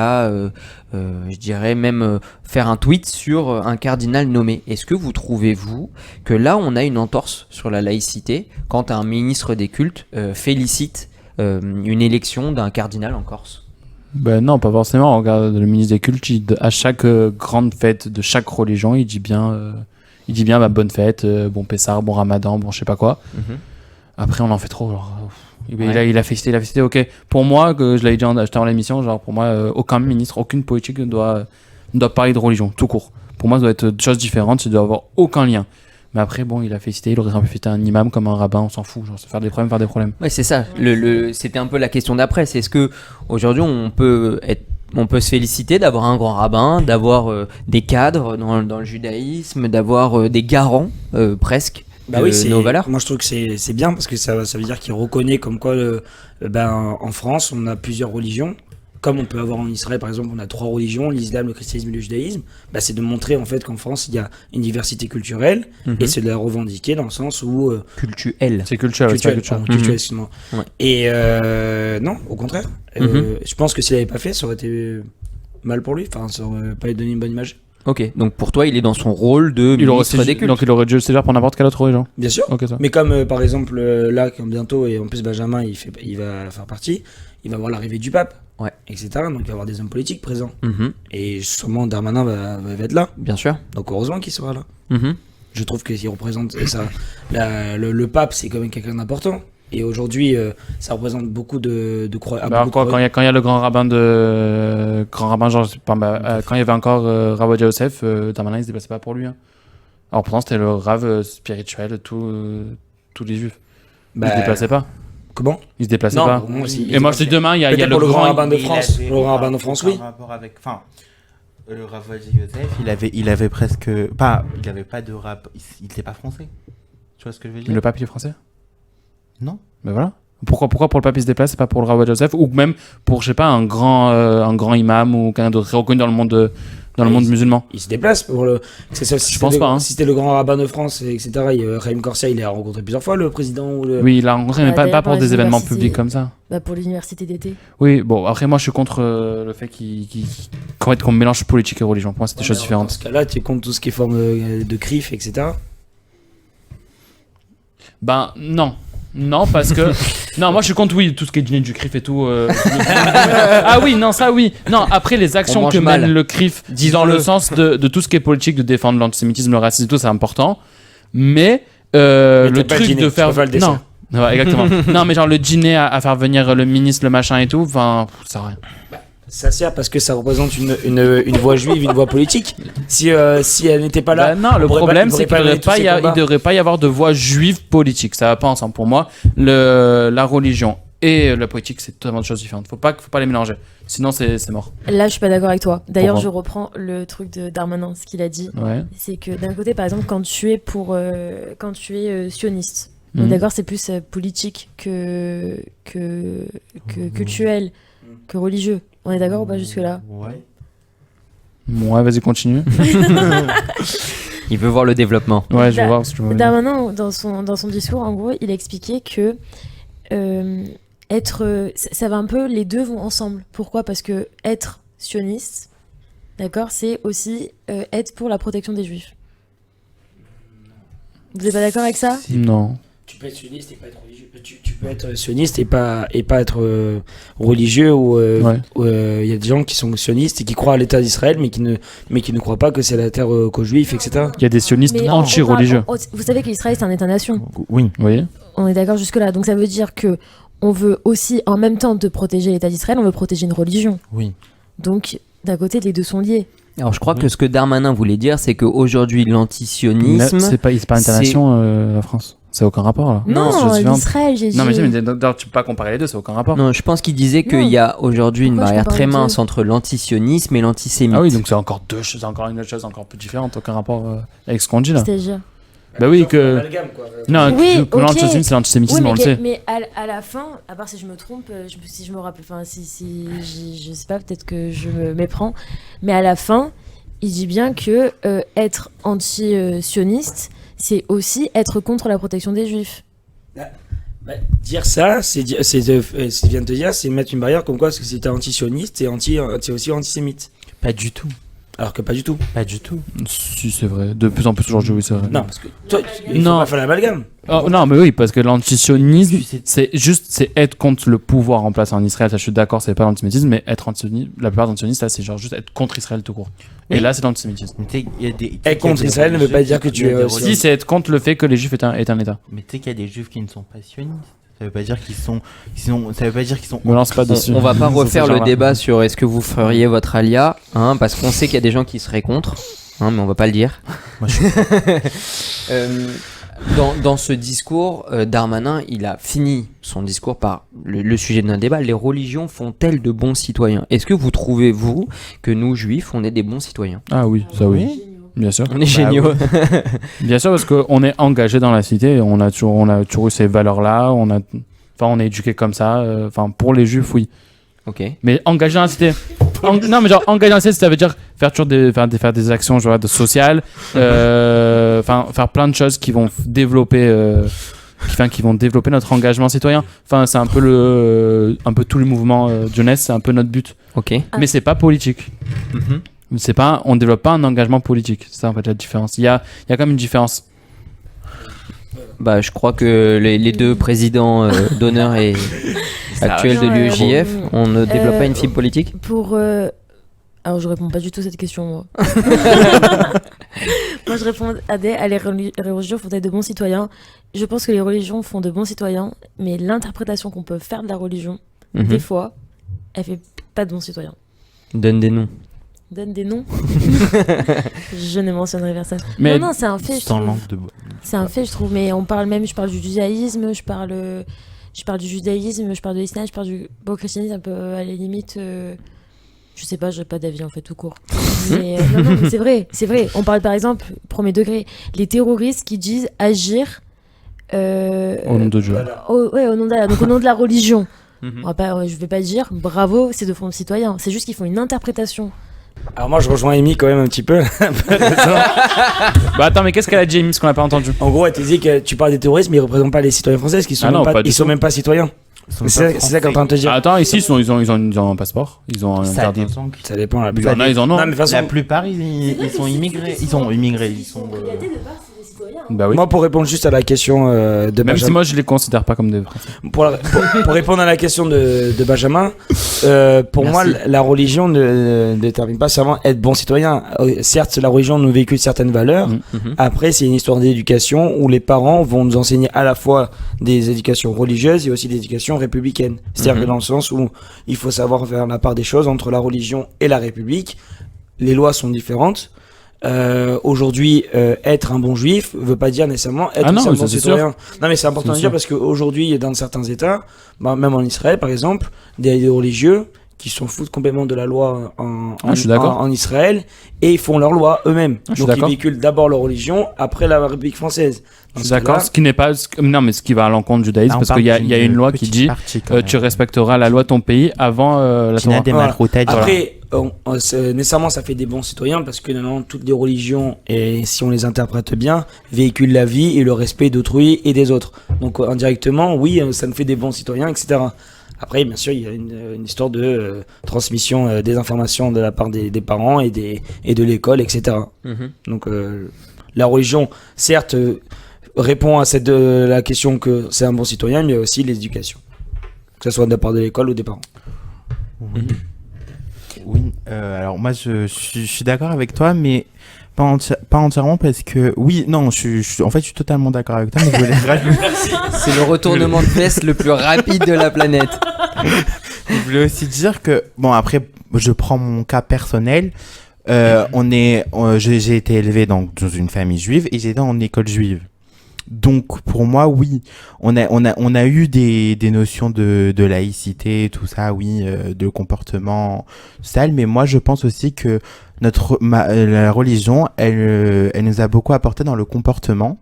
A: je dirais même faire un tweet sur un cardinal nommé. Est-ce que vous trouvez, vous, que là on a une entorse sur la laïcité quand un ministre des cultes félicite une élection d'un cardinal en Corse?
B: Ben non, pas forcément. Regarde, le ministre des cultes, à chaque grande fête de chaque religion, il dit bien bah, bonne fête, bon Pessar, bon Ramadan, bon je sais pas quoi. Après, on en fait trop. Genre, il a félicité, ok. Pour moi, que je l'avais dit juste avant l'émission, genre pour moi, aucun ministre, aucune politique ne doit parler de religion, tout court. Pour moi, ça doit être deux choses différentes, ça doit avoir aucun lien. Mais après, bon, il a félicité, il aurait pu féliciter un imam comme un rabbin, on s'en fout. Genre, faire des problèmes.
A: Ouais, c'est ça. C'était un peu la question d'après. C'est est-ce que aujourd'hui on peut se féliciter d'avoir un grand rabbin, d'avoir des cadres dans le judaïsme, d'avoir des garants presque de nos valeurs.
F: Moi je trouve que c'est bien parce que ça veut dire qu'il reconnaît comme quoi en France on a plusieurs religions. Comme on peut avoir en Israël, par exemple, on a 3 religions, l'islam, le christianisme et le judaïsme. Bah, c'est de montrer en fait qu'en France, il y a une diversité culturelle et c'est de la revendiquer dans le sens où...
A: Cultuel.
B: C'est culturel, c'est culturel.
F: Culturel, excuse-moi.
A: Ouais.
F: Et non, au contraire. Je pense que s'il n'avait pas fait, ça aurait été mal pour lui. Enfin, ça aurait pas donné une bonne image.
A: Ok, donc pour toi, il est dans son rôle de ministre des cultes.
B: Donc il aurait dû le sévère pour n'importe quelle autre religion.
F: Bien sûr.
B: Ok, ça.
F: Mais comme par exemple là, comme bientôt, et en plus Benjamin, il va faire partie, il va voir l'arrivée du pape.
A: Ouais.
F: Etc. Donc il va y avoir des hommes politiques présents. Et sûrement Darmanin va être là.
A: Bien sûr.
F: Donc heureusement qu'il sera là. Je trouve qu'il représente ça. Le pape, c'est quand même quelqu'un d'important. Et aujourd'hui, ça représente beaucoup de croyants.
B: Quand il y a le grand rabbin genre, quand il y avait encore Rav Ovadia Yosef, Darmanin il se déplaçait pas pour lui. Hein. Alors pourtant c'était le rave spirituel de tous les juifs. Il se déplaçait pas.
F: Comment?
B: Il se déplaçait
A: Non,
B: pas. Et moi je dis demain, il y a le
F: grand
B: grand
F: rabbin de France. Le grand rabbin de France, oui.
D: Le Rav Ovadia Yosef, il avait presque pas, il avait pas de rap, il était pas français. Tu vois ce que je veux dire?
B: Le pape il est français?
D: Non.
B: Ben voilà. Pourquoi pour le pape il se déplace, c'est pas pour le Rav Joseph, ou même pour, je sais pas, un grand imam ou quelqu'un d'autre reconnu dans le monde musulman.
F: Il se déplace pour le.
B: Je pense pas.
F: Si c'était le grand rabbin de France, etc. Raïm Corsia, il a rencontré plusieurs fois le président ou le.
B: Oui, il l'a rencontré, mais pas
C: d'ailleurs,
B: pour
C: pour
B: des
C: les
B: événements
C: universités.
B: publics comme ça.
C: Bah, pour l'université d'été.
B: Oui, bon, après moi je suis contre le fait qu'on mélange politique et religion. Pour moi, c'est des choses
F: Dans
B: différentes.
F: ce cas-là, tu es contre tout ce qui est forme de CRIF, etc.
B: Ben, non. Non, parce que. Non, moi je suis contre, oui, tout ce qui est dîner du CRIF et tout. Ah oui, non, ça oui. Non, après les actions
A: mange
B: que
A: mal.
B: mène le CRIF, dans
A: Disons-le.
B: le sens de tout ce qui est politique, de défendre l'antisémitisme, le racisme et tout, c'est important. Mais, le
F: t'aimes pas le
B: truc
F: dîner,
B: de
F: tu
B: faire.
F: préfères le dessert.
B: Non, ouais, exactement. Non, mais genre le dîner à faire venir le ministre, le machin et tout, enfin, ça sert à rien.
F: Ça sert parce que ça représente une voix juive, une voix politique. Si elle n'était pas là.
B: Bah non, le
F: on pourrait
B: problème
F: pas-
B: c'est
F: on
B: qu'il
F: pourrait
B: ne
F: pas mener tous ces combats.
B: devrait pas y avoir de voix juive politique. Ça va pas ensemble pour moi. La religion et la politique, c'est totalement deux choses différentes. Faut pas les mélanger. Sinon, c'est mort.
C: Là, je suis pas d'accord avec toi. D'ailleurs,
B: Pourquoi
C: je reprends le truc de Darmanin, ce qu'il a dit.
B: Ouais.
C: C'est que d'un côté, par exemple, quand tu es sioniste, on est
B: Mhm.
C: d'accord, c'est plus politique que culturel, que religieux. On est d'accord ou pas jusque-là?
D: Ouais.
B: Ouais, vas-y, continue.
A: Il veut voir le développement.
B: Ouais, je vais
C: Da-
B: voir ce que tu veux dire.
C: Darmanin, dans son discours, en gros, il a expliqué que ça va un peu, les deux vont ensemble. Pourquoi? Parce que être sioniste, d'accord, c'est aussi être pour la protection des juifs. Vous n'êtes pas d'accord avec ça?
B: Non.
F: Tu peux être sioniste et pas être religieux. Tu peux être sioniste et pas être religieux ou
B: Ouais.
F: il y a des gens qui sont sionistes et qui croient à l'État d'Israël mais qui ne croient pas que c'est la terre qu'aux juifs, etc.
B: Il y a des sionistes
C: Mais
B: anti-religieux.
C: vous savez qu'Israël, c'est un État-nation.
D: Oui.
B: Oui.
C: On est d'accord jusque-là. Donc ça veut dire que on veut aussi, en même temps de protéger l'État d'Israël, on veut protéger une religion.
D: Oui.
C: Donc, d'un côté, les deux sont liés.
A: Alors je crois que ce que Darmanin voulait dire, c'est qu'aujourd'hui
B: Mais
A: l'antisionisme...
B: c'est pas internation, la France. C'est aucun rapport là.
A: Non,
B: c'est chose différente.
C: l'Israël, j'ai dit.
B: Non, mais d'ailleurs, tu peux pas comparer les deux, c'est aucun rapport.
A: Non, je pense qu'il disait qu'il
C: Non.
A: y a aujourd'hui une
C: Pourquoi je
A: barrière
C: compare
A: très
C: les deux
A: mince entre l'antisionisme et l'antisémitisme.
B: Ah oui, donc c'est encore deux choses, encore une autre chose encore plus différente, aucun rapport avec ce qu'on dit là.
C: C'est-à-dire.
B: Bah oui, que.
F: Amalgame, quoi.
B: Non,
C: Oui,
B: que
C: ok.
B: l'antisémitisme, c'est l'antisémitisme,
C: Oui,
B: on le sait.
C: mais à la fin, à part si je me trompe, si je me rappelle, enfin, je sais pas, peut-être que je me méprends, mais à la fin, il dit bien que être anti-sioniste, c'est aussi être contre la protection des juifs.
F: Bah, dire ça, ce qu'il vient de te dire, c'est mettre une barrière comme quoi, parce que si t'es anti-sioniste, t'es aussi antisémite.
D: Pas du tout.
F: Alors que pas du tout.
D: Pas du tout.
B: Si, c'est vrai. De plus en plus aujourd'hui, oui, c'est vrai.
F: Non, parce que toi, il faut
B: Non.
F: pas faire l'amalgame.
B: Oh, non, mais oui, parce que l'antisionisme, c'est être contre le pouvoir en place en Israël. Ça, je suis d'accord, c'est pas l'antisémitisme, mais être antisioniste, la plupart des antisionistes, là, c'est genre juste être contre Israël tout court. Et
D: Oui.
B: là, c'est l'antisémitisme.
D: Mais tu sais, il y a des-
F: Être contre
D: il y a des
F: Israël ne veut pas
D: religieux
F: dire que
D: qui-
F: tu
D: il y a
F: es
D: des
F: aussi-
D: religieux-
B: Si, c'est être contre le fait que les juifs est un État.
D: Mais tu sais qu'il y a des juifs qui ne sont pas sionistes. Ça veut pas dire qu'ils sont. Ça veut pas dire qu'ils sont.
B: Me lance pas dessus.
A: On va pas
B: C'est
A: refaire
B: ce
A: le
B: genre-là.
A: débat sur est-ce que vous feriez votre alia, hein, parce qu'on sait qu'il y a des gens qui seraient contre, hein, mais on va pas le dire.
D: Moi, je suis-
A: Dans ce discours, Darmanin, il a fini son discours par le sujet d'un débat. Les religions font-elles de bons citoyens? Est-ce que vous trouvez, vous, que nous, juifs, on est des bons citoyens?
B: Ah oui, ça oui. Bien sûr.
A: On est géniaux.
B: Bien sûr, parce qu'on est engagé dans la cité, et on a toujours eu ces valeurs-là, on est éduqué comme ça, pour les juifs, oui.
A: Ok.
B: Mais engagé dans la cité. Non, mais genre, engagé dans la cité, ça veut dire faire toujours faire des actions genre, de sociales, faire plein de choses qui vont développer. Qui vont développer notre engagement citoyen. Enfin, c'est un peu tout le mouvement jeunesse, c'est un peu notre but.
A: Ok.
B: Mais c'est pas politique. On développe pas un engagement politique. C'est ça en fait la différence. Il y a quand même une différence.
A: Bah, je crois que les deux présidents d'honneur et actuels de l'UEJF, on ne développe pas une fibre politique?
C: Alors, je réponds pas du tout à cette question, moi. Moi, je réponds les religions font-elles de bons citoyens? Je pense que les religions font de bons citoyens, mais l'interprétation qu'on peut faire de la religion,
A: Mhm.
C: des fois, elle fait pas de bons citoyens.
A: Donne des noms.
C: Donne des noms. Je ne mentionnerai personne.
B: Mais
C: Non, c'est un fait, je
D: Sans
C: trouve.
D: langue de.
C: C'est un fait, je trouve. Mais je parle du judaïsme, je parle du judaïsme, je parle de l'islam, je parle du christianisme, un peu à la limite. Je sais pas, j'ai pas d'avis en fait, tout court. Mais, non, mais c'est vrai. On parle par exemple, premier degré, les terroristes qui disent agir
B: Au nom de Dieu.
C: Au nom d'Allah, donc au nom de la religion.
A: Mhm.
C: Je vais pas dire bravo, c'est de fonds citoyens. C'est juste qu'ils font une interprétation.
F: Alors moi je rejoins Amy quand même un petit peu.
B: Bah attends, mais qu'est-ce qu'elle a dit, Amy, parce qu'on n'a pas entendu?
F: En gros, elle te dit que tu parles des terroristes, mais ils représentent pas les citoyens français, qui sont
B: Ah non, pas du
F: ils sont
B: tout.
F: même pas citoyens. C'est ça qu'elle est en train de te dire.
B: Attends, ici, ils ont un passeport. Ils ont un
D: Ça
B: carte.
D: dépend.
F: Ça dépend. La
B: Il y en a, ils en ont.
F: Non, mais de toute façon,
D: La plupart, ils sont immigrés. Ils sont immigrés. Ils sont.
B: Bah oui.
F: moi pour répondre juste à la question de
B: Même si
F: Benjamin,
B: moi, je les considère pas comme des Français.
F: pour répondre à la question de Benjamin, pour moi la religion ne détermine pas seulement être bon citoyen. Certes, la religion nous véhicule certaines valeurs.
A: Mhm.
F: Après, c'est une histoire d'éducation où les parents vont nous enseigner à la fois des éducations religieuses et aussi des éducations républicaines. C'est-à-dire que dans le sens où il faut savoir faire la part des choses entre la religion et la République. Les lois sont différentes. Aujourd'hui, être un bon juif veut pas dire nécessairement être
B: Ah non,
F: un
B: mais
F: bon
B: ça, c'est
F: citoyen. Non, mais c'est important
B: C'est
F: de dire
B: sûr.
F: parce qu'aujourd'hui, dans certains États, même en Israël par exemple, des religieux qui s'en foutent complètement de la loi
B: je suis d'accord.
F: en Israël et ils font leur loi eux-mêmes.
B: Je suis
F: Donc ils
B: d'accord.
F: véhiculent d'abord leur religion, après la République française. Dans
B: Je suis
F: ce
B: d'accord.
F: cas-là,
B: Ce qui n'est pas. Non, mais ce qui va à l'encontre du judaïsme, parce qu'il y a une loi qui dit tu respecteras la loi de ton pays avant la Torah.
F: Voilà.
D: Voilà.
F: Après, nécessairement, ça fait des bons citoyens parce que non, toutes les religions, et si on les interprète bien, véhiculent la vie et le respect d'autrui et des autres. Donc indirectement, oui, ça nous fait des bons citoyens, etc. Après, bien sûr, il y a une histoire de transmission des informations de la part des parents et de l'école, etc.
A: Mhm.
F: Donc la religion, certes, répond à la question que c'est un bon citoyen, mais il y a aussi l'éducation. Que ce soit de la part de l'école ou des parents.
D: Oui, alors moi je suis d'accord avec toi, mais pas entièrement parce que en fait je suis totalement d'accord avec toi, mais je voulais rajouter.
A: C'est le retournement de veste le plus rapide de la planète.
D: Je voulais aussi dire que bon, après je prends mon cas personnel. J'ai été élevé dans une famille juive et j'étais en école juive. Donc pour moi, oui, on a eu des notions de laïcité, tout ça, oui, de comportement sale, mais moi je pense aussi que la religion, elle nous a beaucoup apporté dans le comportement.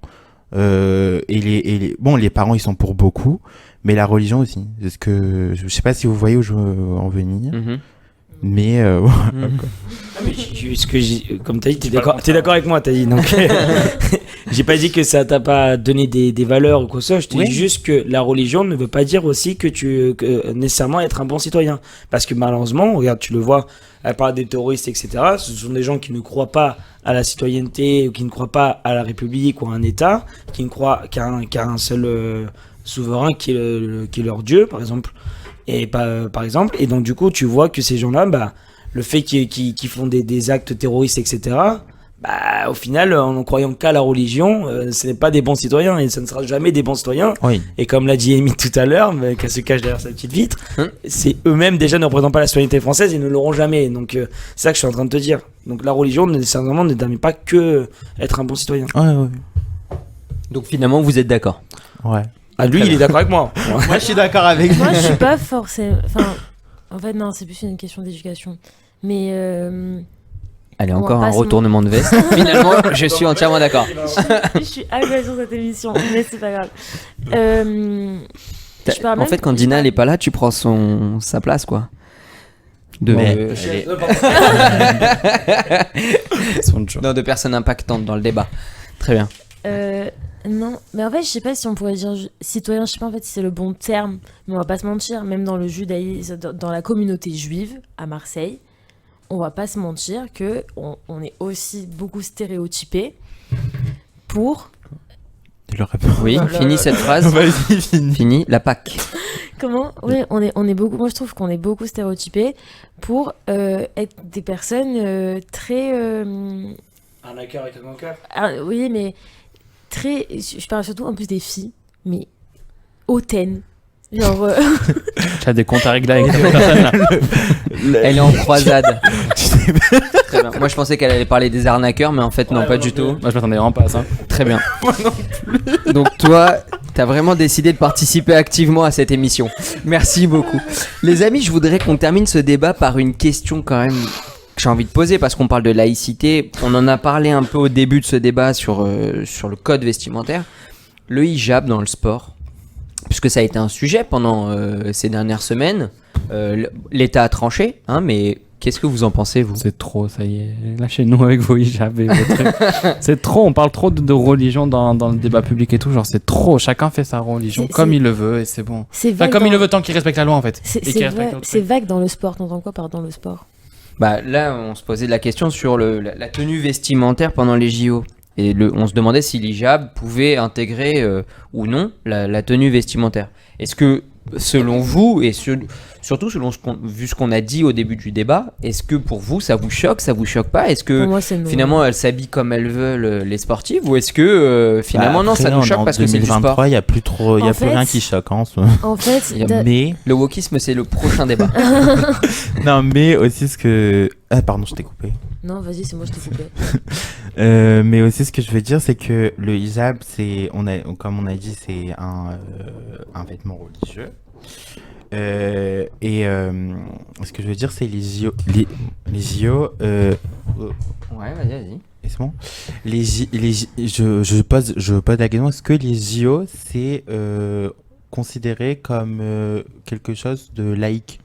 D: Et les parents ils sont pour beaucoup, mais la religion aussi. Parce que je sais pas si vous voyez où je veux en venir.
A: Mhm.
D: Mais
F: Comme t'as dit, t'es d'accord avec moi, t'as dit. Donc, j'ai pas dit que ça t'a pas donné des valeurs ou quoi que ce soit. Je te dis juste que la religion ne veut pas dire aussi que nécessairement être un bon citoyen. Parce que malheureusement, regarde, tu le vois, elle parle des terroristes, etc. Ce sont des gens qui ne croient pas à la citoyenneté ou qui ne croient pas à la République ou à un État, qui ne croient qu'à un seul souverain qui est leur Dieu, par exemple. Par exemple, et donc du coup tu vois que ces gens-là, le fait qu'ils font des actes terroristes, etc., au final, en croyant qu'à la religion, ce n'est pas des bons citoyens et ça ne sera jamais des bons citoyens.
D: oui.
F: Et comme l'a dit Amy tout à l'heure, qu'elle se cache derrière sa petite vitre, c'est eux-mêmes déjà ne représentent pas la citoyenneté française et ne l'auront jamais. Donc c'est ça que je suis en train de te dire. Donc la religion nécessairement ne détermine pas que être un bon citoyen.
D: Ouais.
A: Donc finalement, vous êtes d'accord.
D: Ouais.
F: Ah, lui, il est d'accord avec moi.
D: Moi je suis d'accord avec vous.
C: Moi, je suis pas forcément. Enfin, en fait, non, c'est plus une question d'éducation. Mais
A: Allez,
C: On
A: encore
C: va
A: un
C: pas se
A: retournement de veste. Finalement, je suis entièrement d'accord.
C: je suis agressée sur cette émission, mais c'est pas grave. Je parle
A: En
C: même-
A: fait, quand Dina elle est pas là, tu prends sa place, quoi. Non, de personnes impactantes dans le débat. Très bien.
C: Non, mais en fait, je sais pas si on pourrait dire citoyen, je sais pas en fait si c'est le bon terme, mais on va pas se mentir, même dans le judaïsme, dans la communauté juive à Marseille, on va pas se mentir que on est aussi beaucoup stéréotypé pour
A: Oui, fini cette phrase.
D: Vas-y, fini.
A: Fini la Pâque.
C: comment oui, on est beaucoup, moi je trouve qu'on est beaucoup stéréotypé pour être des personnes très
F: Un hacker avec un cœur.
C: oui, mais très. Je parle surtout en plus des filles, mais hautaines. Genre.
B: Tu as des comptes à régler avec cette personne-là.
A: Elle est en croisade. Très bien. Moi, je pensais qu'elle allait parler des arnaqueurs, mais en fait, non, pas du tout.
B: Moi, je m'attendais vraiment pas à ça.
A: Très bien. Donc, toi, t'as vraiment décidé de participer activement à cette émission. Merci beaucoup. Les amis, je voudrais qu'on termine ce débat par une question quand même que j'ai envie de poser parce qu'on parle de laïcité. On en a parlé un peu au début de ce débat sur le code vestimentaire. le hijab dans le sport, puisque ça a été un sujet pendant ces dernières semaines. L'État a tranché, hein, mais qu'est-ce que vous en pensez, vous ?
B: C'est trop, ça y est. Lâchez-nous avec vos hijabs et vos trucs. C'est trop, on parle trop de religion dans le débat public et tout. Genre, c'est trop. Chacun fait sa religion comme il le veut et c'est bon.
C: C'est
B: Enfin,
C: vague
B: comme
C: dans-
B: il le veut tant qu'il respecte la loi en fait.
C: C'est
B: Et qu'il
C: c'est
B: respecte
C: va-
B: notre
C: c'est
B: truc.
C: vague dans le sport. T'entends quoi par dans le sport ?
A: Bah là, on se posait la question sur la tenue vestimentaire pendant les JO. Et on se demandait si l'hijab pouvait intégrer ou non la tenue vestimentaire. Est-ce que, selon vous, et surtout selon vu ce qu'on a dit au début du débat, est-ce que pour vous, ça vous choque pas ? Est-ce que
C: Pour moi, c'est non.
A: finalement, elles s'habillent comme elles veulent, les sportives ? Ou est-ce que finalement, non, ça nous choque parce que c'est du sport ?
D: En 2023, il n'y a plus trop, il y a
C: En
D: plus
C: fait-
D: rien qui choque. Hein, en ce moment.
C: En fait,
A: Il y a-
C: t'as-
D: Mais,
A: Le wokisme, c'est le prochain débat.
D: non, mais aussi ce que. Ah, pardon, je t'ai coupé.
C: non, vas-y, c'est moi, je t'ai coupé.
D: Mais aussi ce que je veux dire, c'est que le hijab, comme on a dit, c'est un vêtement religieux. Ce que je veux dire, c'est les JO. Les JO.
A: Ouais, vas-y.
D: Laisse-moi. Je pose la question, est-ce que les JO, c'est considéré comme quelque chose de laïque?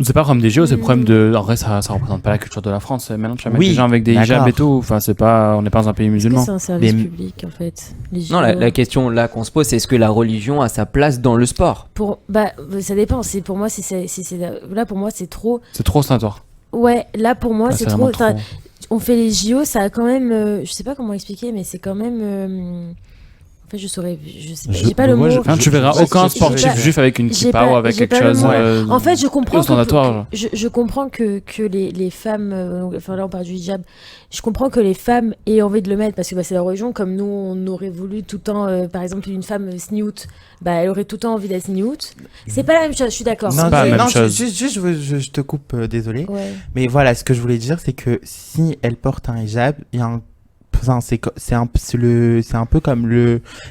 B: C'est pas comme des JO, c'est le problème de. En vrai, ça représente pas la culture de la France. Maintenant, tu vas mettre
D: Oui,
B: des gens avec des hijabs
D: d'accord.
B: et tout. Enfin, on n'est pas dans un pays
C: Est-ce que
B: musulman.
C: c'est un service
D: Mais-
C: public, en fait les
A: Non,
C: JO?
A: la question là qu'on se pose, c'est est-ce que la religion a sa place dans le sport ?
C: Bah, ça dépend. Pour moi, là, pour moi, c'est trop.
B: C'est trop ostentatoire.
C: Ouais, là, pour moi,
B: Là,
C: c'est
B: vraiment
C: trop. On fait les JO, ça a quand même. Je sais pas comment expliquer, mais c'est quand même. En fait, je sais pas, j'ai pas le mot.
B: Enfin, tu verras
D: Ouais,
B: aucun
D: j'ai
B: sportif
C: pas-
B: juif avec une
C: j'ai
B: kippa
C: pas-
B: ou avec
C: j'ai
B: quelque
C: pas le
B: chose.
C: mot. En fait, je comprends
B: ostentatoire.
C: je comprends que les femmes, enfin là on parle du hijab, je comprends que les femmes aient envie de le mettre parce que c'est leur religion, comme nous on aurait voulu tout le temps, par exemple une femme sniout, elle aurait tout le temps envie d'être sniout. C'est pas la même chose, je suis d'accord.
B: C'est pas la même chose.
D: Je te coupe, désolé.
C: Ouais.
D: Mais voilà, ce que je voulais dire, c'est que si elle porte un hijab, il y a un. Enfin, c'est un peu comme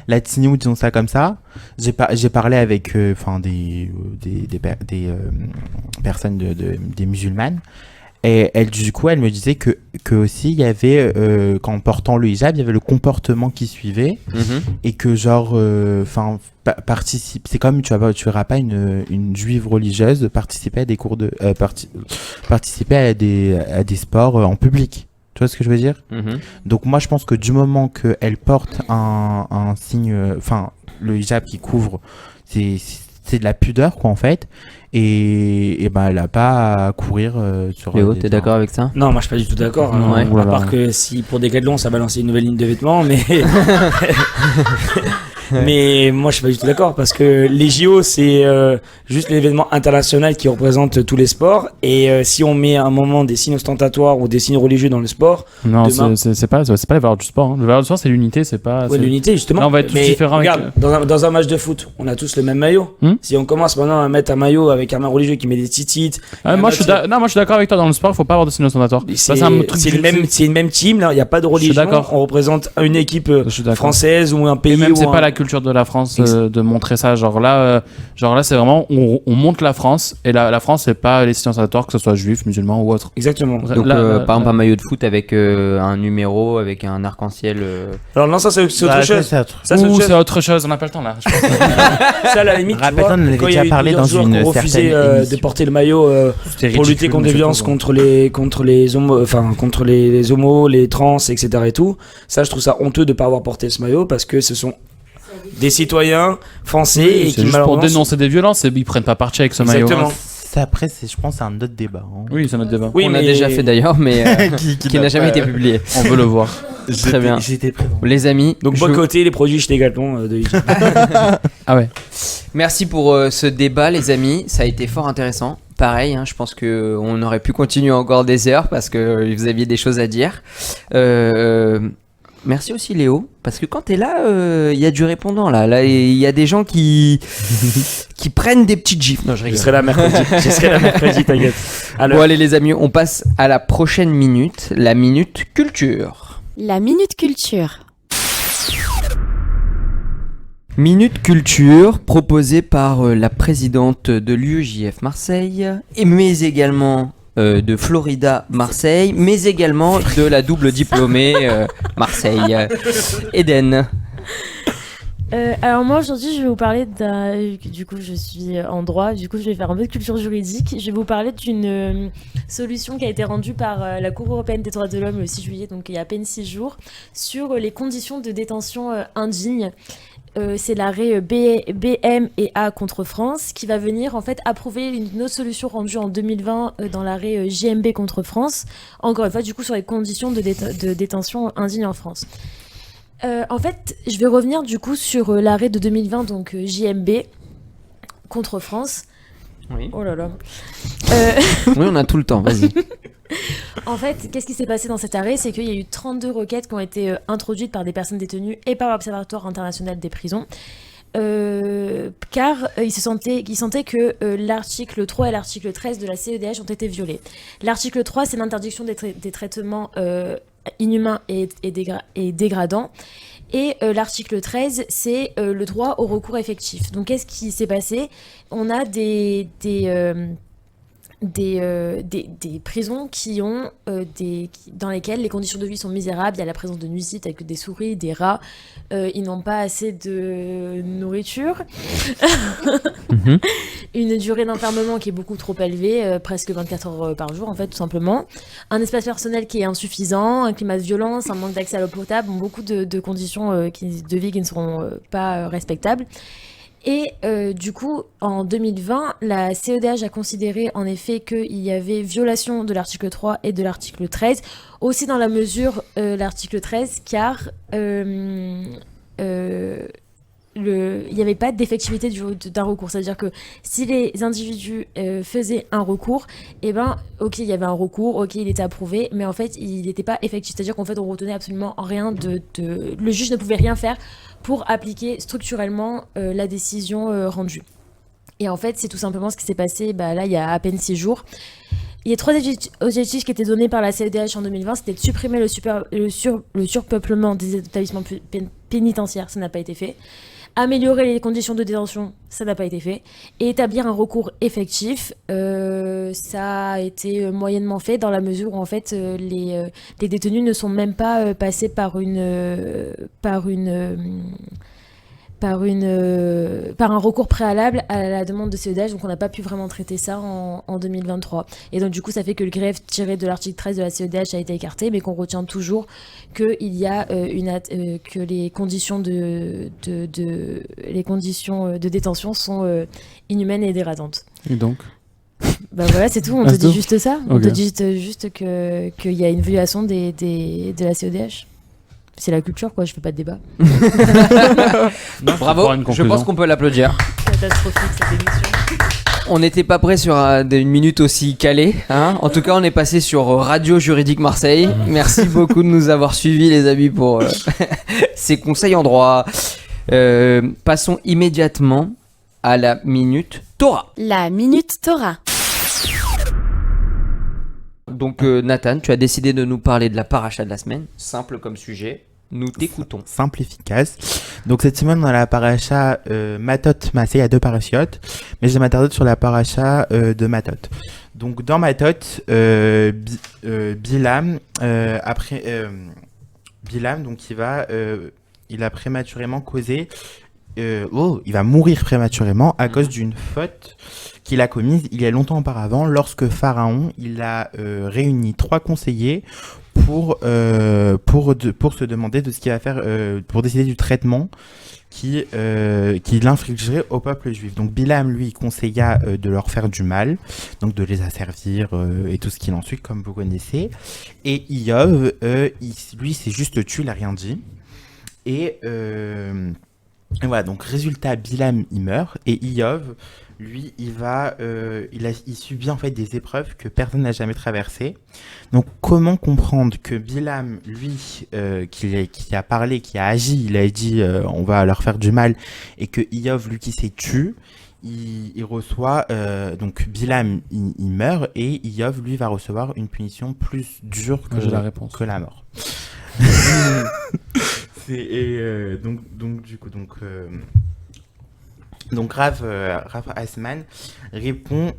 D: la tsiniou, disons ça comme ça. J'ai parlé avec des personnes des musulmanes. Et du coup, elle me disait que aussi, il y avait, qu'en portant le hijab, il y avait le comportement qui suivait. Et que genre, participe. C'est comme, tu verras pas une juive religieuse participer à des cours participer à des sports en public. Tu vois ce que je veux dire? Donc moi je pense que du moment qu'elle porte un signe, le hijab qui couvre, c'est de la pudeur quoi en fait, et elle a pas à courir sur.
A: Léo, t'es d'accord avec ça?
F: Non, moi je suis pas du tout d'accord.
B: Non,
F: À
B: voilà.
F: part que si pour Decathlon ça balance une nouvelle ligne de vêtements, mais. Mais moi je suis pas du tout d'accord parce que les JO c'est juste l'événement international qui représente tous les sports et si on met à un moment des signes ostentatoires ou des signes religieux dans le sport,
B: Non,
F: Demain-
B: c'est pas les valeurs du sport. Hein. Les valeurs du sport, c'est l'unité, c'est pas.
F: ouais,
B: c'est-
F: l'unité justement.
B: Là, on va être tous
F: mais
B: différents avec-
F: regarde, dans un match de foot, on a tous le même maillot.
B: Hmm.
F: Si on commence maintenant à mettre un maillot avec un main religieux qui met des titites,
B: Ah, moi, je suis d'accord avec toi dans le sport, il faut pas avoir de signes ostentatoires. Ça,
F: c'est
B: c'est un truc
F: c'est le même, c'est une même team là, il y a pas de
B: Je suis
F: religion.
B: d'accord.
F: On représente une équipe
B: Je suis d'accord.
F: française ou un pays.
B: Et même, c'est
F: ou
B: pas
F: un-
B: la culture de la France de montrer ça. Genre là, c'est vraiment, on montre la France, et la France, c'est pas les signes ostentatoires, que ce soit juif, musulman ou autre.
F: Exactement.
A: Donc, par exemple, un maillot de foot avec un numéro, avec un arc-en-ciel.
F: Alors non, ça c'est autre chose. Ça c'est autre
B: Ou
F: chose.
B: c'est autre chose, on n'a pas le temps là. Je pense.
F: Ça à la limite, tu
D: Rappelle-toi,
F: vois,
D: on en avait
F: quand il y
D: déjà
F: a eu
D: parlé
F: plusieurs
D: dans
F: joueurs
D: une
F: qui ont refusé
D: certaine
F: de
D: émission.
F: porter le maillot
B: C'était
F: pour lutter
B: ridicule,
F: contre des
B: mais
F: violences
B: c'est
F: contre les homos, enfin contre les homos, les trans, etc. et tout. Ça, je trouve ça honteux de pas avoir porté ce maillot parce que ce sont des citoyens français et
B: C'est
F: qui
B: juste pour
F: malheureusement
B: dénoncer des violences, et ils prennent pas parti avec ce maillot.
F: Exactement.
D: Ça, après, je pense, c'est un autre débat. Hein.
B: Oui, c'est notre débat.
F: Oui,
A: on
F: mais
A: l'a déjà fait d'ailleurs, mais qui n'a jamais été publié.
B: On veut le voir.
A: Très bien.
D: J'étais présent.
A: Les amis,
F: Donc boycotter les produits chez Decathlon de Hijab.
B: Ah ouais.
A: merci pour ce débat, les amis. Ça a été fort intéressant. Pareil, je pense qu'on aurait pu continuer encore des heures parce que vous aviez des choses à dire. Merci aussi Léo, parce que quand t'es là, il y a du répondant là. Là, il y a des gens qui prennent des petites gifles. Non, je
F: Je
A: rigole.
F: serai là mercredi. Je serai là mercredi, t'inquiète. Alors,
A: Bon allez les amis, on passe à la prochaine minute, la minute culture.
E: La Minute Culture.
A: Minute culture proposée par la présidente de l'UEJF Marseille, mais également de Florida Marseille, mais également de la double diplômée Marseille, Eden.
C: Alors moi aujourd'hui je vais vous parler du coup je suis en droit, du coup je vais faire un peu de culture juridique. Je vais vous parler d'une solution qui a été rendue par la Cour européenne des droits de l'homme le 6 juillet, donc il y a à peine 6 jours, sur les conditions de détention indignes. C'est l'arrêt BM et A contre France qui va venir en fait approuver une autre solution rendue en 2020 dans l'arrêt JMB contre France, encore une fois du coup sur les conditions de détention indignes en France. En fait, je vais revenir du coup sur l'arrêt de 2020, donc JMB contre France.
A: Oui.
C: Oh là là.
A: Oui, on a tout le temps, vas-y.
C: En fait, qu'est-ce qui s'est passé dans cet arrêt? C'est qu'il y a eu 32 requêtes qui ont été introduites par des personnes détenues et par l'Observatoire international des prisons. Car ils sentaient que l'article 3 et l'article 13 de la CEDH ont été violés. L'article 3, c'est l'interdiction des traitements inhumains et dégradants. Et l'article 13, c'est le droit au recours effectif. Donc qu'est-ce qui s'est passé? On a des prisons dans lesquelles les conditions de vie sont misérables. Il y a la présence de nuisibles avec des souris, des rats. Ils n'ont pas assez de nourriture. Une durée d'enfermement qui est beaucoup trop élevée, presque 24 heures par jour en fait, tout simplement. Un espace personnel qui est insuffisant, un climat de violence, un manque d'accès à l'eau potable, beaucoup de conditions de vie qui ne seront pas respectables. Et du coup, en 2020, la CEDH a considéré en effet qu'il y avait violation de l'article 3 et de l'article 13, aussi dans la mesure l'article 13, car il n'y avait pas d'effectivité d'un recours. C'est-à-dire que si les individus faisaient un recours, eh ben, ok, il y avait un recours, ok, il était approuvé, mais en fait, il n'était pas effectif. C'est-à-dire qu'en fait, on retenait absolument rien le juge ne pouvait rien faire pour appliquer structurellement la décision rendue. Et en fait, c'est tout simplement ce qui s'est passé là, il y a à peine 6 jours. Il y a 3 objectifs qui étaient donnés par la CEDH en 2020, c'était de supprimer le surpeuplement des établissements pénitentiaires, ça n'a pas été fait. Améliorer les conditions de détention, ça n'a pas été fait. Et établir un recours effectif, ça a été moyennement fait dans la mesure où en fait les détenus ne sont même pas passés par un recours préalable à la demande de CEDH, donc on n'a pas pu vraiment traiter ça en 2023. Et donc du coup ça fait que le greffe tiré de l'article 13 de la CEDH a été écarté, mais qu'on retient toujours qu'il y a que les conditions de détention sont inhumaines et dégradantes.
B: Et donc
C: voilà, c'est tout, on te dit juste ça.
B: Okay.
C: On te dit juste qu'il y a une violation de la CEDH. C'est la culture, quoi, je fais pas de débat.
A: Bravo, je pense qu'on peut l'applaudir.
C: Catastrophique cette émission.
A: On n'était pas prêt sur une minute aussi calée, hein. En tout cas, on est passé sur Radio Juridique Marseille. Merci beaucoup de nous avoir suivis, les amis, pour ces conseils en droit. Passons immédiatement à la Minute Torah.
E: La Minute Torah.
A: Donc Nathan, tu as décidé de nous parler de la paracha de la semaine, simple comme sujet, nous t'écoutons.
D: Simple, efficace. Donc cette semaine, dans la paracha Matot Massé, il y a 2 parachiotes, mais je vais m'attarder sur la paracha de Matot. Donc dans Matot, Bilam, Bilam, donc il a prématurément causé, il va mourir prématurément à cause d'une faute qu'il a commise il y a longtemps auparavant, lorsque Pharaon il a réuni 3 conseillers pour se demander de ce qu'il va faire, pour décider du traitement qu'il infligerait au peuple juif. Donc Bilam, lui, conseilla de leur faire du mal, donc de les asservir et tout ce qu'il en suit, comme vous connaissez. Et Iyov, lui, c'est juste tu, il a rien dit. Et voilà, donc résultat, Bilam, il meurt, et Iyov, lui, il subit en fait des épreuves que personne n'a jamais traversées. Donc, comment comprendre que Bilam, lui, qui a parlé, qui a agi, il a dit on va leur faire du mal, et que Iyov, lui, qui s'est tué, il reçoit, donc Bilam, il meurt, et Iyov, lui, va recevoir une punition plus dure que la mort. Donc Rav Asman répond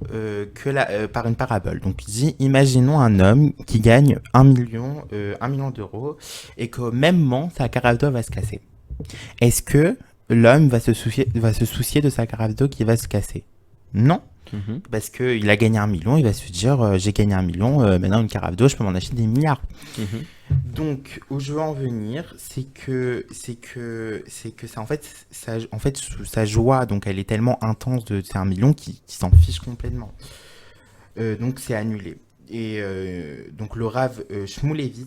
D: par une parabole. Donc il dit, imaginons un homme qui gagne 1 million d'euros et qu'au même moment sa carafe d'eau va se casser. Est-ce que l'homme va se soucier de sa carafe d'eau qui va se casser. Non. Parce qu'il a gagné 1 million, il va se dire j'ai gagné 1 million, maintenant une carafe d'eau, je peux m'en acheter des milliards. Donc, où je veux en venir, c'est que ça, en fait, sa joie, donc elle est tellement intense de ces 1 million qu'il s'en fiche complètement. Donc, c'est annulé. Et donc, le Rav Shmulevitz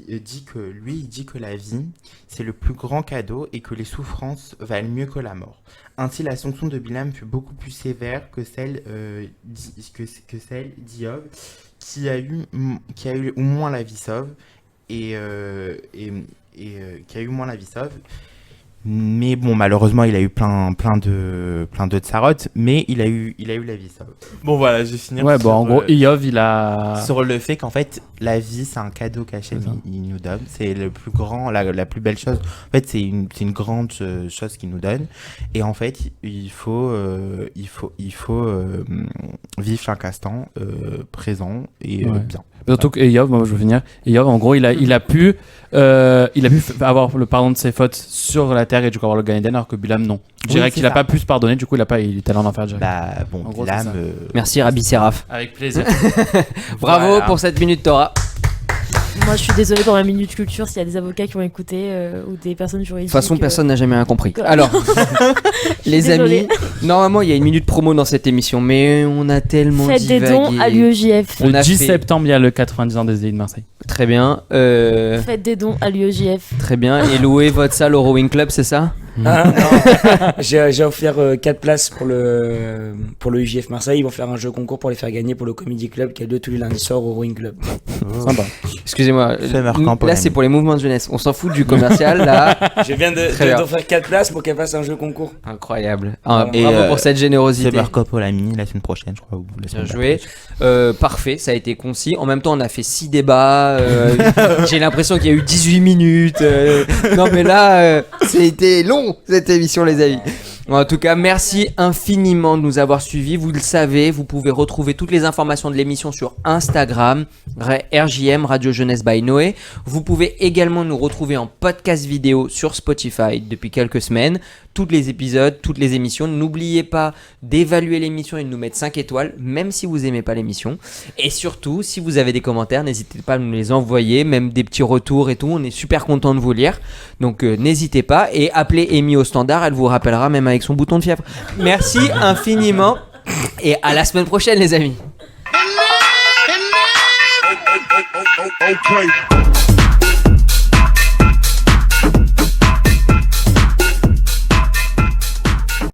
D: il dit que la vie, c'est le plus grand cadeau et que les souffrances valent mieux que la mort. Ainsi, la sanction de Bilam fut beaucoup plus sévère que celle d'Iov, qui a eu au moins la vie sauve, et qui a eu moins la vie sauve. Mais bon, malheureusement, il a eu plein de tsarotes, mais il a eu la vie sauve. Bon, voilà, je vais finir.
B: Ouais, bon, en gros, Iov, il a...
D: Sur le fait qu'en fait, la vie, c'est un cadeau qu'Hachem il nous donne. C'est le plus grand, la plus belle chose. En fait, c'est une grande chose qu'il nous donne. Et en fait, il faut vivre chaque instant présent et bien.
B: Surtout que Iov, moi je veux finir. Iov, en gros, il a pu avoir le pardon de ses fautes sur la terre et du coup avoir le Gan Eden, alors que Bilam non. Je dirais qu'il a pas pu se pardonner, du coup il est allé en enfer direct.
D: Bah bon,
B: en gros,
D: Bilam.
A: Merci Rabbi Seraph.
B: Avec plaisir.
A: Bravo
B: Voilà.
A: pour cette minute Torah.
C: Moi, je suis désolée pour ma minute culture s'il y a des avocats qui ont écouté ou des personnes juridiques.
A: De toute façon, personne n'a jamais rien compris.
C: Voilà.
A: Alors, les
C: désolée.
A: amis, normalement, il y a une minute promo dans cette émission, mais on a tellement
C: Faites des
A: divagué.
C: dons à l'UEJF.
A: On
B: Le
A: a
B: 10
A: fait-
B: septembre, il y a le 90 ans des idées de Marseille.
A: Très bien.
C: Faites des dons à l'UEJF.
A: Très bien. Et louez votre salle au Rowing Club, c'est ça?
F: Ah, non. J'ai offert 4 places pour le UJF Marseille. Ils vont faire un jeu concours pour les faire gagner pour le Comedy Club qui a lieu tous les lundis soirs au Rowing Club.
B: Sympa.
A: Excusez-moi.
D: C'est marquant pour
A: Là,
D: la
A: c'est pour les mouvements de jeunesse. On s'en fout du commercial, là.
F: Je viens
A: Très bien.
F: d'offrir 4 places pour qu'elle fasse un jeu concours.
A: Incroyable.
F: Et,
A: Bravo pour cette
D: C'est
A: générosité.
D: Marco Polamini la semaine prochaine, je crois.
A: Bien joué. Parfait, ça a été concis. En même temps, on a fait 6 débats. J'ai l'impression qu'il y a eu 18 minutes. Non, mais là, c'était long, cette émission, les amis. En tout cas, merci infiniment de nous avoir suivis. Vous le savez, vous pouvez retrouver toutes les informations de l'émission sur Instagram, RJM, Radio Jeunesse by Noé. Vous pouvez également nous retrouver en podcast vidéo sur Spotify depuis quelques semaines. Tous les épisodes, toutes les émissions. N'oubliez pas d'évaluer l'émission et de nous mettre 5 étoiles, même si vous n'aimez pas l'émission. Et surtout, si vous avez des commentaires, n'hésitez pas à nous les envoyer, même des petits retours et tout. On est super content de vous lire. Donc n'hésitez pas. Et appelez Amy au standard, elle vous rappellera même avec son bouton de fièvre. Merci infiniment. Et à la semaine prochaine, les amis.
G: Okay.